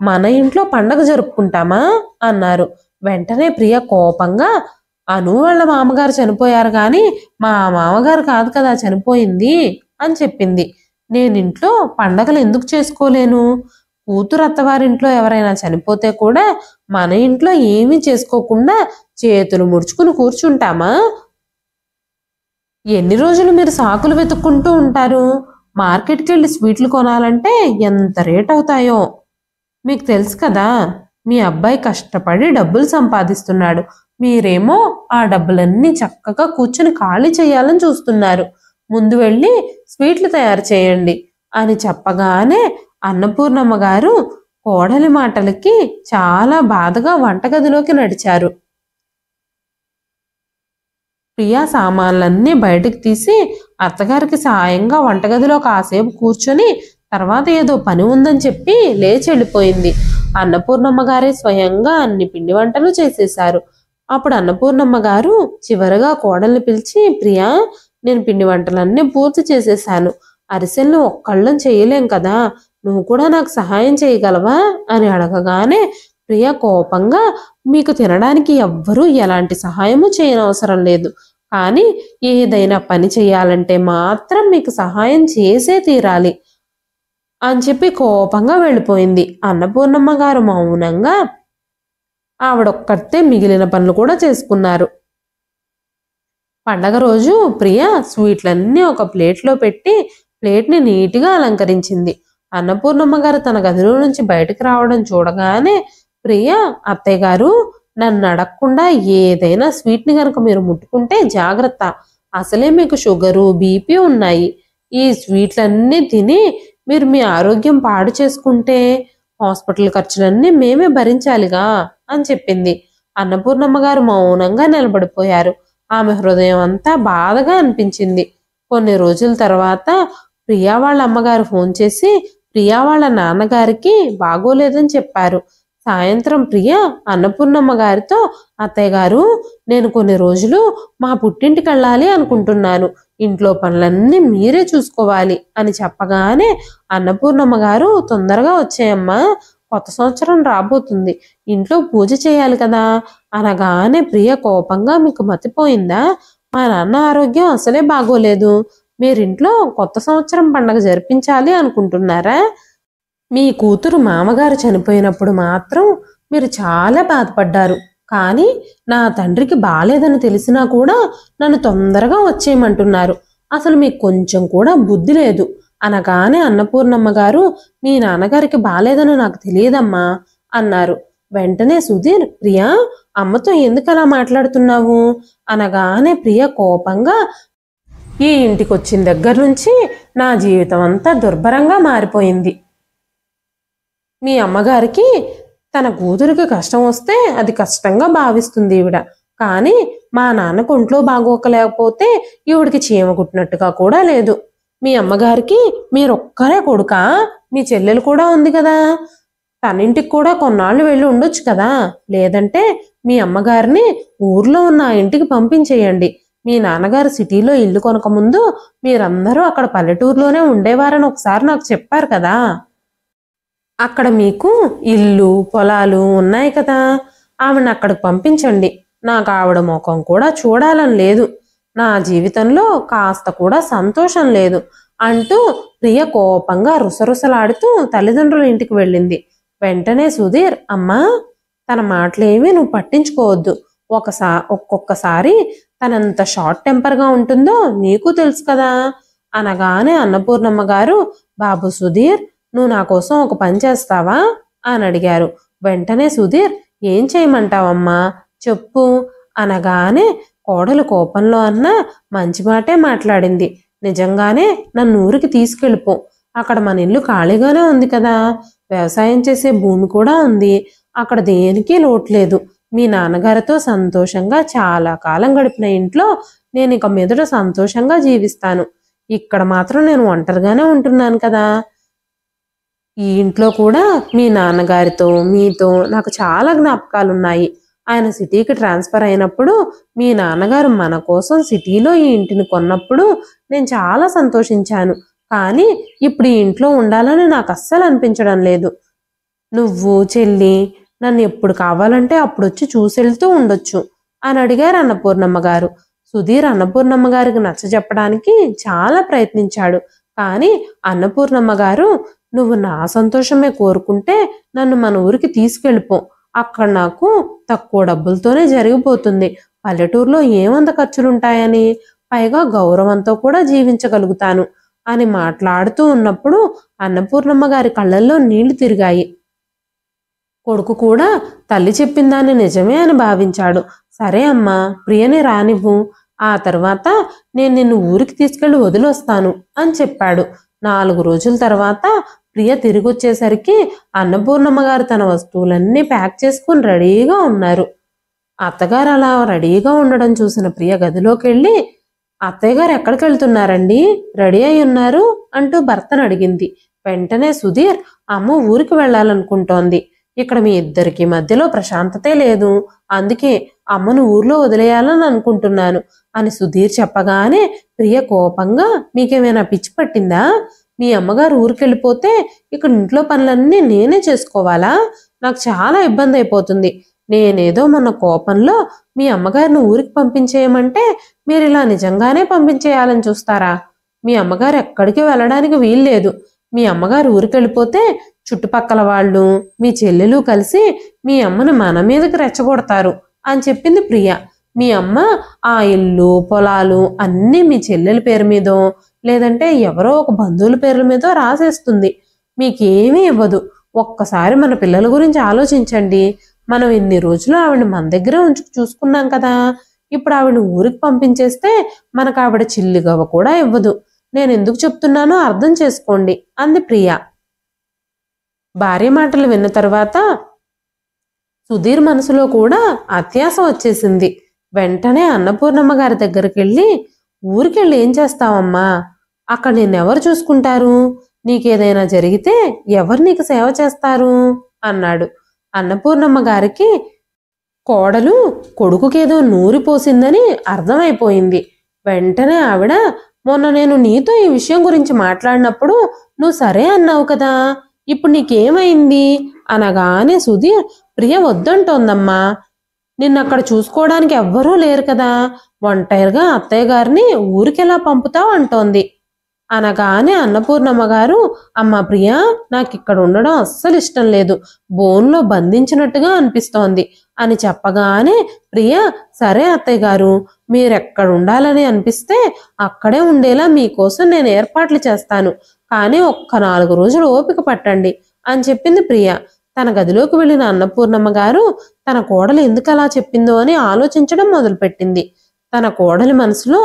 మన ఇంట్లో పండగ జరుపుకుంటామా అన్నారు. వెంటనే ప్రియ కోపంగా, అను వాళ్ళ మామగారు చనిపోయారు కానీ మా మామగారు కాదు కదా చనిపోయింది అని చెప్పింది. నేను ఇంట్లో పండగలు ఎందుకు చేసుకోలేను, కూతురు అత్తవారింట్లో ఎవరైనా చనిపోతే కూడా మన ఇంట్లో ఏమీ చేసుకోకుండా చేతులు ముడుచుకుని కూర్చుంటామా, ఎన్ని రోజులు మీరు సాకులు వెతుక్కుంటూ ఉంటారు, మార్కెట్కి వెళ్ళి స్వీట్లు కొనాలంటే ఎంత రేట్ అవుతాయో మీకు తెలుసు కదా, మీ అబ్బాయి కష్టపడి డబ్బులు సంపాదిస్తున్నాడు, మీరేమో ఆ డబ్బులన్నీ చక్కగా కూర్చుని ఖాళీ చేయాలని చూస్తున్నారు, ముందు వెళ్ళి స్వీట్లు తయారు చేయండి అని చెప్పగానే అన్నపూర్ణమ్మ గారు కోడలి మాటలకి చాలా బాధగా వంటగదిలోకి నడిచారు. ప్రియా సామాన్లన్నీ బయటకు తీసి అత్తగారికి సాయంగా వంటగదిలో కాసేపు కూర్చొని తర్వాత ఏదో పని ఉందని చెప్పి లేచి వెళ్ళిపోయింది. అన్నపూర్ణమ్మ గారే స్వయంగా అన్ని పిండి వంటలు చేసేశారు. అప్పుడు అన్నపూర్ణమ్మ గారు చివరగా కోడల్ని పిలిచి, ప్రియా నేను పిండి వంటలన్నీ పూర్తి చేసేశాను, అరిసెలను ఒక్కళ్ళం చేయలేం కదా, నువ్వు కూడా నాకు సహాయం చేయగలవా అని అడగగానే ప్రియ కోపంగా, మీకు తినడానికి ఎవ్వరూ ఎలాంటి సహాయము చేయనవసరం లేదు, కానీ ఏదైనా పని చేయాలంటే మాత్రం మీకు సహాయం చేసే తీరాలి అని చెప్పి కోపంగా వెళ్ళిపోయింది. అన్నపూర్ణమ్మ గారు మౌనంగా ఆవిడొక్కతే మిగిలిన పనులు కూడా చేసుకున్నారు. పండగ రోజు ప్రియ స్వీట్లన్నీ ఒక ప్లేట్లో పెట్టి ప్లేట్ని నీట్గా అలంకరించింది. అన్నపూర్ణమ్మ గారు తన గదిలో నుంచి బయటకు రావడం చూడగానే, ప్రియ అత్తయ్య గారు నన్ను అడగకుండా ఏదైనా స్వీట్ని కనుక మీరు ముట్టుకుంటే జాగ్రత్త, అసలే మీకు షుగరు బీపీ ఉన్నాయి, ఈ స్వీట్లన్నీ తిని మీరు మీ ఆరోగ్యం పాడు చేసుకుంటే హాస్పిటల్ ఖర్చులన్నీ మేమే భరించాలిగా అని చెప్పింది. అన్నపూర్ణమ్మ గారు మౌనంగా నిలబడిపోయారు. ఆమె హృదయం అంతా బాధగా అనిపించింది. కొన్ని రోజుల తర్వాత ప్రియా వాళ్ళ అమ్మగారు ఫోన్ చేసి ప్రియా వాళ్ళ నాన్నగారికి బాగోలేదని చెప్పారు. సాయంత్రం ప్రియ అన్నపూర్ణమ్మ గారితో, అత్తయ్య గారు, నేను కొన్ని రోజులు మా పుట్టింటికి వెళ్ళాలి అనుకుంటున్నాను. ఇంట్లో పనులన్నీ మీరే చూసుకోవాలి అని చెప్పగానే అన్నపూర్ణమ్మ గారు, తొందరగా వచ్చేయమ్మా, కొత్త సంవత్సరం రాబోతుంది, ఇంట్లో పూజ చేయాలి కదా అనగానే ప్రియ కోపంగా, మీకు మతిపోయిందా? మా నాన్న ఆరోగ్యం అసలే బాగోలేదు, మీరింట్లో కొత్త సంవత్సరం పండగ జరిపించాలి అనుకుంటున్నారా? మీ కూతురు మామగారు చనిపోయినప్పుడు మాత్రం మీరు చాలా బాధపడ్డారు. కానీ నా తండ్రికి బాలేదని తెలిసినా కూడా నన్ను తొందరగా వచ్చేయమంటున్నారు. అసలు మీకు కొంచెం కూడా బుద్ధి లేదు అనగానే అన్నపూర్ణమ్మ గారు, మీ నాన్నగారికి బాలేదని నాకు తెలియదమ్మా అన్నారు. వెంటనే సుధీర్, ప్రియా, అమ్మతో ఎందుకు అలా మాట్లాడుతున్నావు అనగానే ప్రియ కోపంగా, ఈ ఇంటికి వచ్చిన దగ్గర నుంచి నా జీవితం అంతా దుర్భరంగా మారిపోయింది. మీ అమ్మగారికి తన కూతురికి కష్టం వస్తే అది కష్టంగా భావిస్తుంది ఈవిడ. కానీ మా నాన్నకు ఒంట్లో బాగోకలేకపోతే ఈవిడికి చీమ కుట్టినట్టుగా కూడా లేదు. మీ అమ్మగారికి మీరొక్కరే కొడుకా? మీ చెల్లెలు కూడా ఉంది కదా, తనింటికి కూడా కొన్నాళ్ళు వెళ్ళి ఉండొచ్చు కదా. లేదంటే మీ అమ్మగారిని ఊర్లో ఉన్న ఆ ఇంటికి పంపించేయండి. మీ నాన్నగారు సిటీలో ఇల్లు కొనకముందు మీరందరూ అక్కడ పల్లెటూరులోనే ఉండేవారని ఒకసారి నాకు చెప్పారు కదా. అక్కడ మీకు ఇల్లు పొలాలు ఉన్నాయి కదా, ఆవిడని అక్కడికి పంపించండి. నాకు ఆవిడ ముఖం కూడా చూడాలని లేదు. నా జీవితంలో కాస్త కూడా సంతోషం లేదు అంటూ ప్రియ కోపంగా రుసరుసలాడుతూ తల్లిదండ్రుల ఇంటికి వెళ్ళింది. వెంటనే సుధీర్, అమ్మా, తన మాటలేమీ నువ్వు పట్టించుకోవద్దు. ఒక్కొక్కసారి తనంత షార్ట్ టెంపర్గా ఉంటుందో నీకు తెలుసు కదా అనగానే అన్నపూర్ణమ్మ గారు, బాబు సుధీర్, నువ్వు నా కోసం ఒక పని చేస్తావా అని అడిగారు. వెంటనే సుధీర్, ఏం చేయమంటావమ్మా చెప్పు అనగానే కోడలు కోపంలో అన్న మంచి మాటే మాట్లాడింది. నిజంగానే నన్ను ఊరికి తీసుకెళ్ళిపో. అక్కడ మన ఇల్లు ఖాళీగానే ఉంది కదా, వ్యవసాయం చేసే భూమి కూడా ఉంది, అక్కడ దేనికి లోట్లేదు. మీ నాన్నగారితో సంతోషంగా చాలా కాలం గడిపిన ఇంట్లో నేను ఇక మీదట సంతోషంగా జీవిస్తాను. ఇక్కడ మాత్రం నేను ఒంటరిగానే ఉంటున్నాను కదా. ఈ ఇంట్లో కూడా మీ నాన్నగారితో మీతో నాకు చాలా జ్ఞాపకాలు ఉన్నాయి. ఆయన సిటీకి ట్రాన్స్ఫర్ అయినప్పుడు మీ నాన్నగారు మన కోసం సిటీలో ఈ ఇంటిని కొన్నప్పుడు నేను చాలా సంతోషించాను. కానీ ఇప్పుడు ఈ ఇంట్లో ఉండాలని నాకు అస్సలు అనిపించడం లేదు. నువ్వు చెల్లి నన్ను ఎప్పుడు కావాలంటే అప్పుడు వచ్చి చూసెళ్తూ ఉండొచ్చు అని అడిగారు అన్నపూర్ణమ్మ గారు. సుధీర్ అన్నపూర్ణమ్మ గారికి నచ్చజెప్పడానికి చాలా ప్రయత్నించాడు. కానీ అన్నపూర్ణమ్మ గారు, నువ్వు నా సంతోషమే కోరుకుంటే నన్ను మన ఊరికి తీసుకెళ్ళిపో. అక్కడ నాకు తక్కువ డబ్బులతోనే జరిగిపోతుంది. పల్లెటూరులో ఏమంత ఖర్చులుంటాయని, పైగా గౌరవంతో కూడా జీవించగలుగుతాను అని మాట్లాడుతూ ఉన్నప్పుడు అన్నపూర్ణమ్మ గారి కళ్ళల్లో నీళ్లు తిరిగాయి. కొడుకు కూడా తల్లి చెప్పిందాన్ని నిజమే అని భావించాడు. సరే అమ్మా, ప్రియని రానివ్వు, ఆ తర్వాత నేను నిన్ను ఊరికి తీసుకెళ్లి వదిలొస్తాను అని చెప్పాడు. 4 రోజుల తర్వాత ప్రియ తిరిగి వచ్చేసరికి అన్నపూర్ణమ్మ గారు తన వస్తువులన్నీ ప్యాక్ చేసుకుని రెడీగా ఉన్నారు. అత్తగారు అలా రెడీగా ఉండడం చూసిన ప్రియ గదిలోకి వెళ్ళి, అత్తయ్య గారు ఎక్కడికి వెళ్తున్నారండి, రెడీ అయి ఉన్నారు అంటూ భర్తను అడిగింది. వెంటనే సుధీర్, అమ్మ ఊరికి వెళ్ళాలనుకుంటోంది. ఇక్కడ మీ ఇద్దరికి మధ్యలో ప్రశాంతతే లేదు, అందుకే అమ్మను ఊర్లో వదిలేయాలని అనుకుంటున్నాను అని సుధీర్ చెప్పగానే ప్రియ కోపంగా, మీకేమైనా పిచ్చి పట్టిందా? మీ అమ్మగారు ఊరికెళ్ళిపోతే ఇక్కడ ఇంట్లో పనులన్నీ నేనే చేసుకోవాలా? నాకు చాలా ఇబ్బంది అయిపోతుంది. నేనేదో మొన్న కోపంలో మీ అమ్మగారిని ఊరికి పంపించేయమంటే మీరు ఇలా నిజంగానే పంపించేయాలని చూస్తారా? మీ అమ్మగారు ఎక్కడికి వెళ్ళడానికి వీల్లేదు. మీ అమ్మగారు ఊరికెళ్ళిపోతే చుట్టుపక్కల వాళ్ళు మీ చెల్లెలు కలిసి మీ అమ్మని మన మీదకి రెచ్చగొడతారు అని చెప్పింది ప్రియ. మీ అమ్మ ఆ ఇల్లు పొలాలు అన్నీ మీ చెల్లెల పేరు మీదో లేదంటే ఎవరో ఒక బంధువుల పేర్ల మీదో రాసేస్తుంది. మీకేమీ ఇవ్వదు. ఒక్కసారి మన పిల్లల గురించి ఆలోచించండి. మనం ఇన్ని రోజులు ఆవిడ మన దగ్గరే చూసుకున్నాం కదా, ఇప్పుడు ఆవిడ ఊరికి పంపించేస్తే మనకు ఆవిడ చిల్లిగవ్వ కూడా ఇవ్వదు. నేను ఎందుకు చెప్తున్నానో అర్థం చేసుకోండి అంది ప్రియ. భార్య మాటలు విన్న తర్వాత సుధీర్ మనసులో కూడా అత్యాశ వచ్చేసింది. వెంటనే అన్నపూర్ణమ్మ గారి దగ్గరికి వెళ్ళి, ఊరికెళ్ళి ఏం చేస్తావమ్మా, అక్కడ నిన్నెవరు చూసుకుంటారు, నీకేదైనా జరిగితే ఎవరు నీకు సేవ చేస్తారు అన్నాడు. అన్నపూర్ణమ్మ గారికి కోడలు కొడుకుకేదో నూరిపోసిందని అర్థమైపోయింది. వెంటనే ఆవిడ, మొన్న నేను నీతో ఈ విషయం గురించి మాట్లాడినప్పుడు నువ్వు సరే అన్నావు కదా, ఇప్పుడు నీకేమైంది అనగానే సుధీర్, ప్రియ వద్దంటోందమ్మా, నిన్నక్కడ చూసుకోవడానికి ఎవ్వరూ లేరు కదా, ఒంటరిగా అత్తయ్య గారిని ఊరికెలా పంపుతావు అంటోంది అనగానే అన్నపూర్ణమ్మ గారు, అమ్మ ప్రియ, నాకు ఇక్కడ ఉండడం అస్సలు ఇష్టం లేదు, బోన్లో బంధించినట్టుగా అనిపిస్తోంది అని చెప్పగానే ప్రియ, సరే అత్తయ్య గారు, మీరెక్కడ ఉండాలని అనిపిస్తే అక్కడే ఉండేలా మీకోసం నేను ఏర్పాట్లు చేస్తాను, కానీ ఒక్క 4 రోజులు ఓపిక పట్టండి అని చెప్పింది ప్రియ. తన గదిలోకి వెళ్ళిన అన్నపూర్ణమ్మ గారు తన కోడలు ఎందుకు అలా చెప్పిందో అని ఆలోచించడం మొదలుపెట్టింది. తన కోడలి మనసులో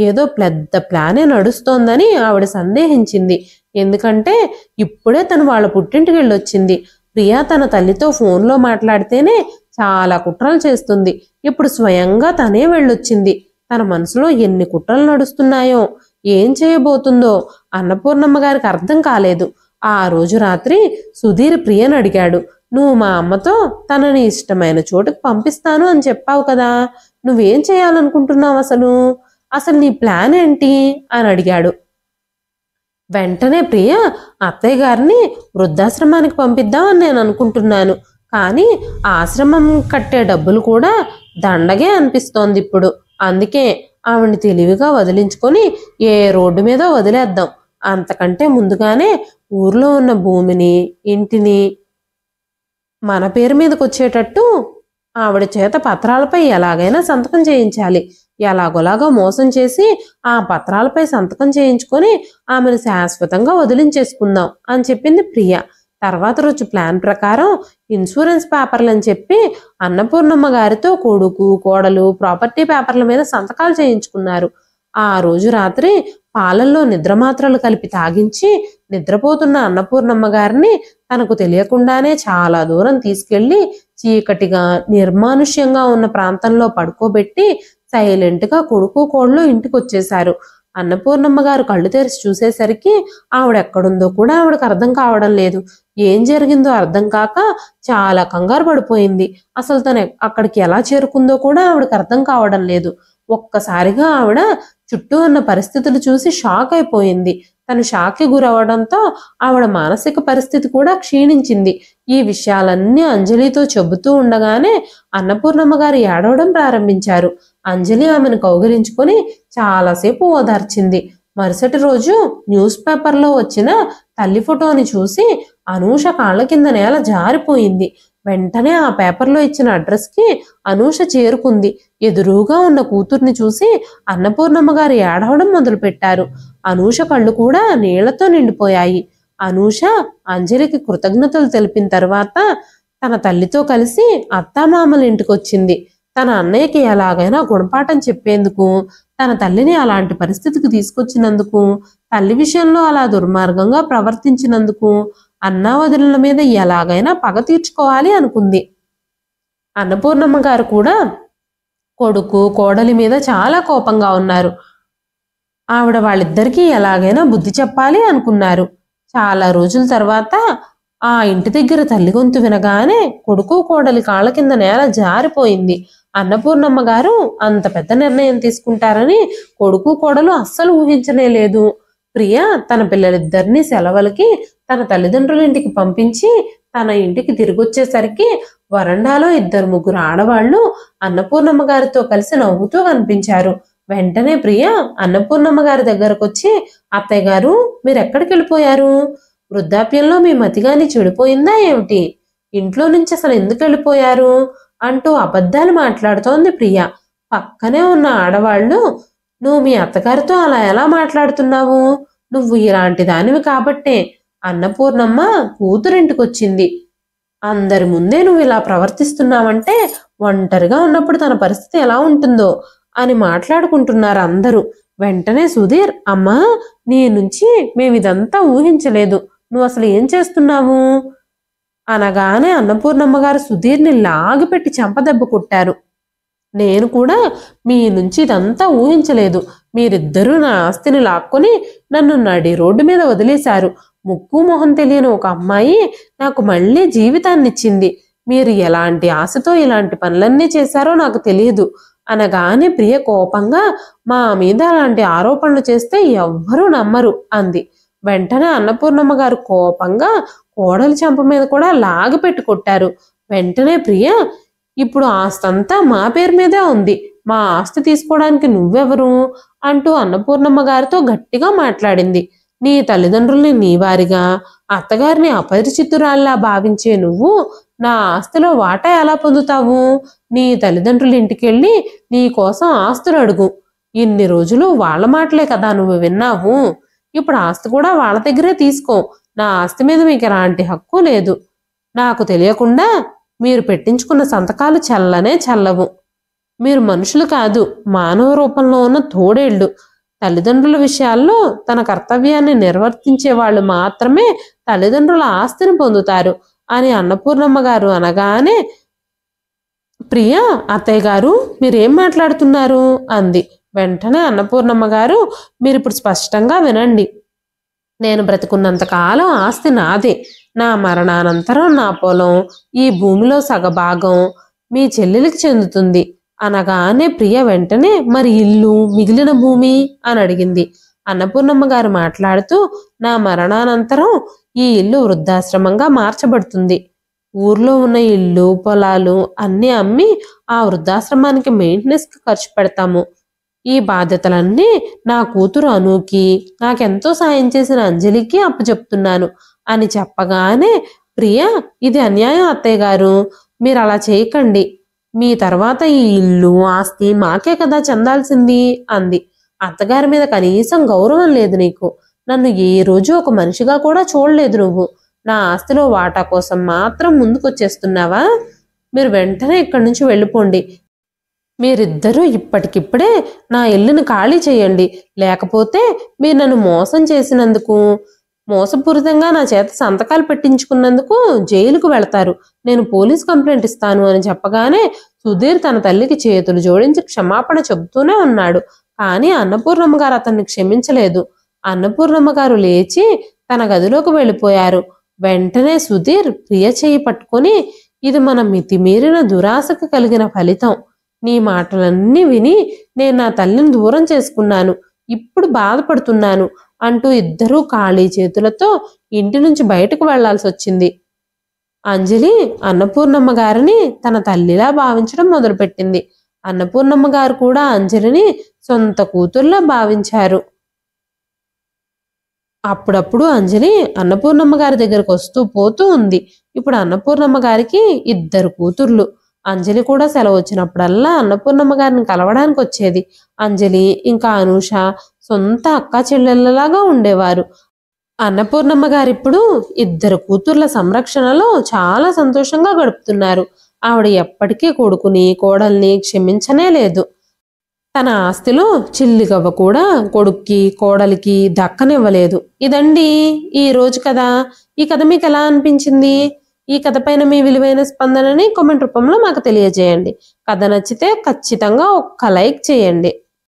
ఏదో పెద్ద ప్లానే నడుస్తోందని ఆవిడ సందేహించింది. ఎందుకంటే ఇప్పుడే తను వాళ్ళ పుట్టింటికి వెళ్ళొచ్చింది. ప్రియా తన తల్లితో ఫోన్లో మాట్లాడితేనే చాలా కుట్రలు చేస్తుంది. ఇప్పుడు స్వయంగా తనే వెళ్ళొచ్చింది. తన మనసులో ఎన్ని కుట్రలు నడుస్తున్నాయో, ఏం చేయబోతుందో అన్నపూర్ణమ్మ గారికి అర్థం కాలేదు. ఆ రోజు రాత్రి సుధీర్ ప్రియను అడిగాడు, నువ్వు మా అమ్మతో తనని ఇష్టమైన చోటుకు పంపిస్తాను అని చెప్పావు కదా, నువ్వేం చేయాలనుకుంటున్నావు, అసలు నీ ప్లాన్ ఏంటి అని అడిగాడు. వెంటనే ప్రియ, అత్తయ్య గారిని వృద్ధాశ్రమానికి పంపిద్దామని నేను అనుకుంటున్నాను, కానీ ఆశ్రమం కట్టే డబ్బులు కూడా దండగే అనిపిస్తోంది ఇప్పుడు, అందుకే ఆవిడ్ని తెలివిగా వదిలించుకొని ఏ రోడ్డు మీద వదిలేద్దాం, అంతకంటే ముందుగానే ఊర్లో ఉన్న భూమిని ఇంటిని మన పేరు మీదకి వచ్చేటట్టు ఆవిడ చేత పత్రాలపై ఎలాగైనా సంతకం చేయించాలి, ఎలాగోలాగా మోసం చేసి ఆ పత్రాలపై సంతకం చేయించుకొని ఆమెను శాశ్వతంగా వదిలించేసుకుందాం అని చెప్పింది ప్రియ. తర్వాత రోజు ప్లాన్ ప్రకారం ఇన్సూరెన్స్ పేపర్లు అని చెప్పి అన్నపూర్ణమ్మ గారితో కొడుకు కోడలు ప్రాపర్టీ పేపర్ల మీద సంతకాలు చేయించుకున్నారు. ఆ రోజు రాత్రి పాలల్లో నిద్రమాత్రలు కలిపి తాగించి నిద్రపోతున్న అన్నపూర్ణమ్మ గారిని తనకు తెలియకుండానే చాలా దూరం తీసుకెళ్లి చీకటిగా నిర్మానుష్యంగా ఉన్న ప్రాంతంలో పడుకోబెట్టి సైలెంట్గా కొడుకు కోడలు ఇంటికి వచ్చేశారు. అన్నపూర్ణమ్మ గారు కళ్ళు తెరిచి చూసేసరికి ఆవిడెక్కడుందో కూడా ఆవిడకు అర్థం కావడం లేదు. ఏం జరిగిందో అర్థం కాక చాలా కంగారు పడిపోయింది. అసలు తను అక్కడికి ఎలా చేరుకుందో కూడా ఆవిడకు అర్థం కావడం లేదు. ఒక్కసారిగా ఆవిడ చుట్టూ ఉన్న పరిస్థితులు చూసి షాక్ అయిపోయింది. తను షాక్కి గురవడంతో ఆవిడ మానసిక పరిస్థితి కూడా క్షీణించింది. ఈ విషయాలన్నీ అంజలితో చెబుతూ ఉండగానే అన్నపూర్ణమ్మ గారు ఏడవడం ప్రారంభించారు. అంజలి ఆమెను కౌగిలించుకొని చాలాసేపు ఓదార్చింది. మరుసటి రోజు న్యూస్ పేపర్లో వచ్చిన తల్లి ఫోటోని చూసి అనూష కాళ్ళ కింద నేల జారిపోయింది. వెంటనే ఆ పేపర్లో ఇచ్చిన అడ్రస్కి అనూష చేరుకుంది. ఎదురుగా ఉన్న కూతుర్ని చూసి అన్నపూర్ణమ్మ గారు ఏడవడం మొదలుపెట్టారు. అనూష కళ్ళు కూడా నీళ్లతో నిండిపోయాయి. అనూష అంజలికి కృతజ్ఞతలు తెలిపిన తర్వాత తన తల్లితో కలిసి అత్తామామల ఇంటికి వచ్చింది. తన అన్నయ్యకి ఎలాగైనా గుణపాఠం చెప్పేందుకు, తన తల్లిని అలాంటి పరిస్థితికి తీసుకొచ్చినందుకు, తల్లి విషయంలో అలా దుర్మార్గంగా ప్రవర్తించినందుకు అన్నా వదినల మీద ఎలాగైనా పగ తీర్చుకోవాలి అనుకుంది. అన్నపూర్ణమ్మ గారు కూడా కొడుకు కోడలి మీద చాలా కోపంగా ఉన్నారు. ఆవిడ వాళ్ళిద్దరికీ ఎలాగైనా బుద్ధి చెప్పాలి అనుకున్నారు. చాలా రోజుల తర్వాత ఆ ఇంటి దగ్గర తల్లి గొంతు వినగానే కొడుకు కోడలి కాళ్ళ కింద నేల జారిపోయింది. అన్నపూర్ణమ్మ గారు అంత పెద్ద నిర్ణయం తీసుకుంటారని కొడుకు కోడలు అస్సలు ఊహించనే లేదు. ప్రియ తన పిల్లలిద్దరినీ సెలవులకి తన తల్లిదండ్రుల ఇంటికి పంపించి తన ఇంటికి తిరిగొచ్చేసరికి వరండాలో 2-3 ఆడవాళ్లు అన్నపూర్ణమ్మ గారితో కలిసి నవ్వుతూ కనిపించారు. వెంటనే ప్రియ అన్నపూర్ణమ్మ గారి దగ్గరకు వచ్చి, అత్తయ్య గారు, మీరెక్కడికి వెళ్ళిపోయారు? వృద్ధాప్యంలో మీ మతిగాని చెడిపోయిందా ఏమిటి? ఇంట్లో నుంచి అసలు ఎందుకు వెళ్ళిపోయారు అంటూ అబద్ధాలు మాట్లాడుతోంది ప్రియ. పక్కనే ఉన్న ఆడవాళ్లు, నువ్వు మీ అత్తగారితో అలా ఎలా మాట్లాడుతున్నావు? నువ్వు ఇలాంటి దానివి కాబట్టే అన్నపూర్ణమ్మ కూతురింటికొచ్చింది. అందరి ముందే నువ్వు ఇలా ప్రవర్తిస్తున్నావంటే ఒంటరిగా ఉన్నప్పుడు తన పరిస్థితి ఎలా ఉంటుందో అని మాట్లాడుకుంటున్నారు అందరూ. వెంటనే సుధీర్, అమ్మా, నీ నుంచి మేమిదంతా ఊహించలేదు, నువ్వు అసలు ఏం చేస్తున్నావు అనగానే అన్నపూర్ణమ్మ గారు సుధీర్ని లాగిపెట్టి చెంపదెబ్బ కొట్టారు. నేను కూడా మీ నుంచి ఇదంతా ఊహించలేదు. మీరిద్దరూ నా ఆస్తిని లాక్కొని నన్ను నడి రోడ్డు మీద వదిలేశారు. ముక్కు మొహం తెలియని ఒక అమ్మాయి నాకు మళ్ళీ జీవితాన్నిచ్చింది. మీరు ఎలాంటి ఆశతో ఇలాంటి పనులన్నీ చేశారో నాకు తెలియదు అనగానే ప్రియ కోపంగా, మా మీద అలాంటి ఆరోపణలు చేస్తే ఎవ్వరూ నమ్మరు అంది. వెంటనే అన్నపూర్ణమ్మ గారు కోపంగా కోడలి చెంప మీద కూడా లాగిపెట్టి కొట్టారు. వెంటనే ప్రియ, ఇప్పుడు ఆస్తంతా మా పేరు మీదే ఉంది, మా ఆస్తి తీసుకోవడానికి నువ్వెవరు అంటూ అన్నపూర్ణమ్మ గారితో గట్టిగా మాట్లాడింది. నీ తల్లిదండ్రుల్ని నీ వారిగా, అత్తగారిని అపరిచితురాల్లా భావించే నువ్వు నా ఆస్తిలో వాటా ఎలా పొందుతావు? నీ తల్లిదండ్రుల ఇంటికెళ్ళి నీ కోసం ఆస్తులు అడుగు. ఇన్ని రోజులు వాళ్ళ మాటలే కదా నువ్వు విన్నావు. ఇప్పుడు ఆస్తి కూడా వాళ్ళ దగ్గరే తీసుకో. నా ఆస్తి మీద మీకు ఎలాంటి హక్కు లేదు. నాకు తెలియకుండా మీరు పెట్టించుకున్న సంతకాలు చల్లనే చల్లవు. మీరు మనుషులు కాదు, మానవ రూపంలో ఉన్న తోడేళ్లు. తల్లిదండ్రుల విషయాల్లో తన కర్తవ్యాన్ని నిర్వర్తించే వాళ్ళు మాత్రమే తల్లిదండ్రుల ఆస్తిని పొందుతారు అని అన్నపూర్ణమ్మ గారు అనగానే, ప్రియా, అత్తయ్య గారు మీరేం మాట్లాడుతున్నారు అంది. వెంటనే అన్నపూర్ణమ్మ గారు, మీరిప్పుడు స్పష్టంగా వినండి. నేను బ్రతికున్నంత కాలం ఆస్తి నాదే. నా మరణానంతరం నా పొలం, ఈ భూమిలో సగభాగం మీ చెల్లెలికి చెందుతుంది అనగానే ప్రియ వెంటనే, మరి ఇల్లు, మిగిలిన భూమి అని అడిగింది. అన్నపూర్ణమ్మ గారు మాట్లాడుతూ, నా మరణానంతరం ఈ ఇల్లు వృద్ధాశ్రమంగా మార్చబడుతుంది. ఊర్లో ఉన్న ఇల్లు, పొలాలు అన్నీ అమ్మి ఆ వృద్ధాశ్రమానికి మెయింటెనెన్స్కి ఖర్చు పెడతాము. ఈ బాధ్యతలన్నీ నా కూతురు అనూకి, నాకెంతో సాయం చేసిన అంజలికి అప్పచెప్తున్నాను అని చెప్పగానే, ప్రియా, ఇది అన్యాయం అత్తయ్య గారు, మీరు అలా చేయకండి. మీ తర్వాత ఈ ఇల్లు, ఆస్తి మాకే కదా చెందాల్సింది అంది. అత్తగారి మీద కనీసం గౌరవం లేదు నీకు. నన్ను ఏ రోజు ఒక మనిషిగా కూడా చూడలేదు నువ్వు. నా ఆస్తిలో వాటా కోసం మాత్రం ముందుకొచ్చేస్తున్నావా? మీరు వెంటనే ఇక్కడి నుంచి వెళ్ళిపోండి. మీరిద్దరూ ఇప్పటికిప్పుడే నా ఇల్లుని ఖాళీ చేయండి. లేకపోతే మీరు నన్ను మోసం చేసినందుకు, మోసపూరితంగా నా చేత సంతకాలు పెట్టించుకున్నందుకు జైలుకు వెళతారు. నేను పోలీస్ కంప్లైంట్ ఇస్తాను అని చెప్పగానే సుధీర్ తన తల్లికి చేతులు జోడించి క్షమాపణ చెబుతూనే ఉన్నాడు. కానీ అన్నపూర్ణమ్మ గారు అతన్ని క్షమించలేదు. అన్నపూర్ణమ్మ గారు లేచి తన గదిలోకి వెళ్ళిపోయారు. వెంటనే సుధీర్ ప్రియ చేయి పట్టుకొని, ఇది మన మితిమీరిన దురాశకు కలిగిన ఫలితం. నీ మాటలన్నీ విని నేను నా తల్లిని దూరం చేసుకున్నాను. ఇప్పుడు బాధపడుతున్నాను అంటూ ఇద్దరూ ఖాళీ చేతులతో ఇంటి నుంచి బయటకు వెళ్లాల్సి వచ్చింది. అంజలి అన్నపూర్ణమ్మ గారిని తన తల్లిలా భావించడం మొదలుపెట్టింది. అన్నపూర్ణమ్మ గారు కూడా అంజలిని సొంత కూతుర్లా భావించారు. అప్పుడప్పుడు అంజలి అన్నపూర్ణమ్మ గారి దగ్గరకు వస్తూ పోతూ ఉంది. ఇప్పుడు అన్నపూర్ణమ్మ గారికి ఇద్దరు కూతుర్లు. అంజలి కూడా సెలవు వచ్చినప్పుడల్లా అన్నపూర్ణమ్మ గారిని కలవడానికి వచ్చేది. అంజలి ఇంకా అనూష సొంత అక్కా చెల్లెళ్ళలాగా ఉండేవారు. అన్నపూర్ణమ్మ గారిప్పుడు ఇద్దరు కూతుర్ల సంరక్షణలో చాలా సంతోషంగా గడుపుతున్నారు. ఆవిడ ఎప్పటికీ కొడుకుని, కోడల్ని క్షమించనే లేదు. తన ఆస్తిలో చిల్లిగవ్వ కూడా కొడుక్కి, కోడలికి దక్కనివ్వలేదు. ఇదండి ఈ రోజు కథ. ఈ కథ మీకు ఎలా అనిపించింది? ఈ కథ పైన మీ విలువైన స్పందనని కామెంట్ రూపంలో మాకు తెలియజేయండి. కథ నచ్చితే ఖచ్చితంగా ఒక్క లైక్ చేయండి.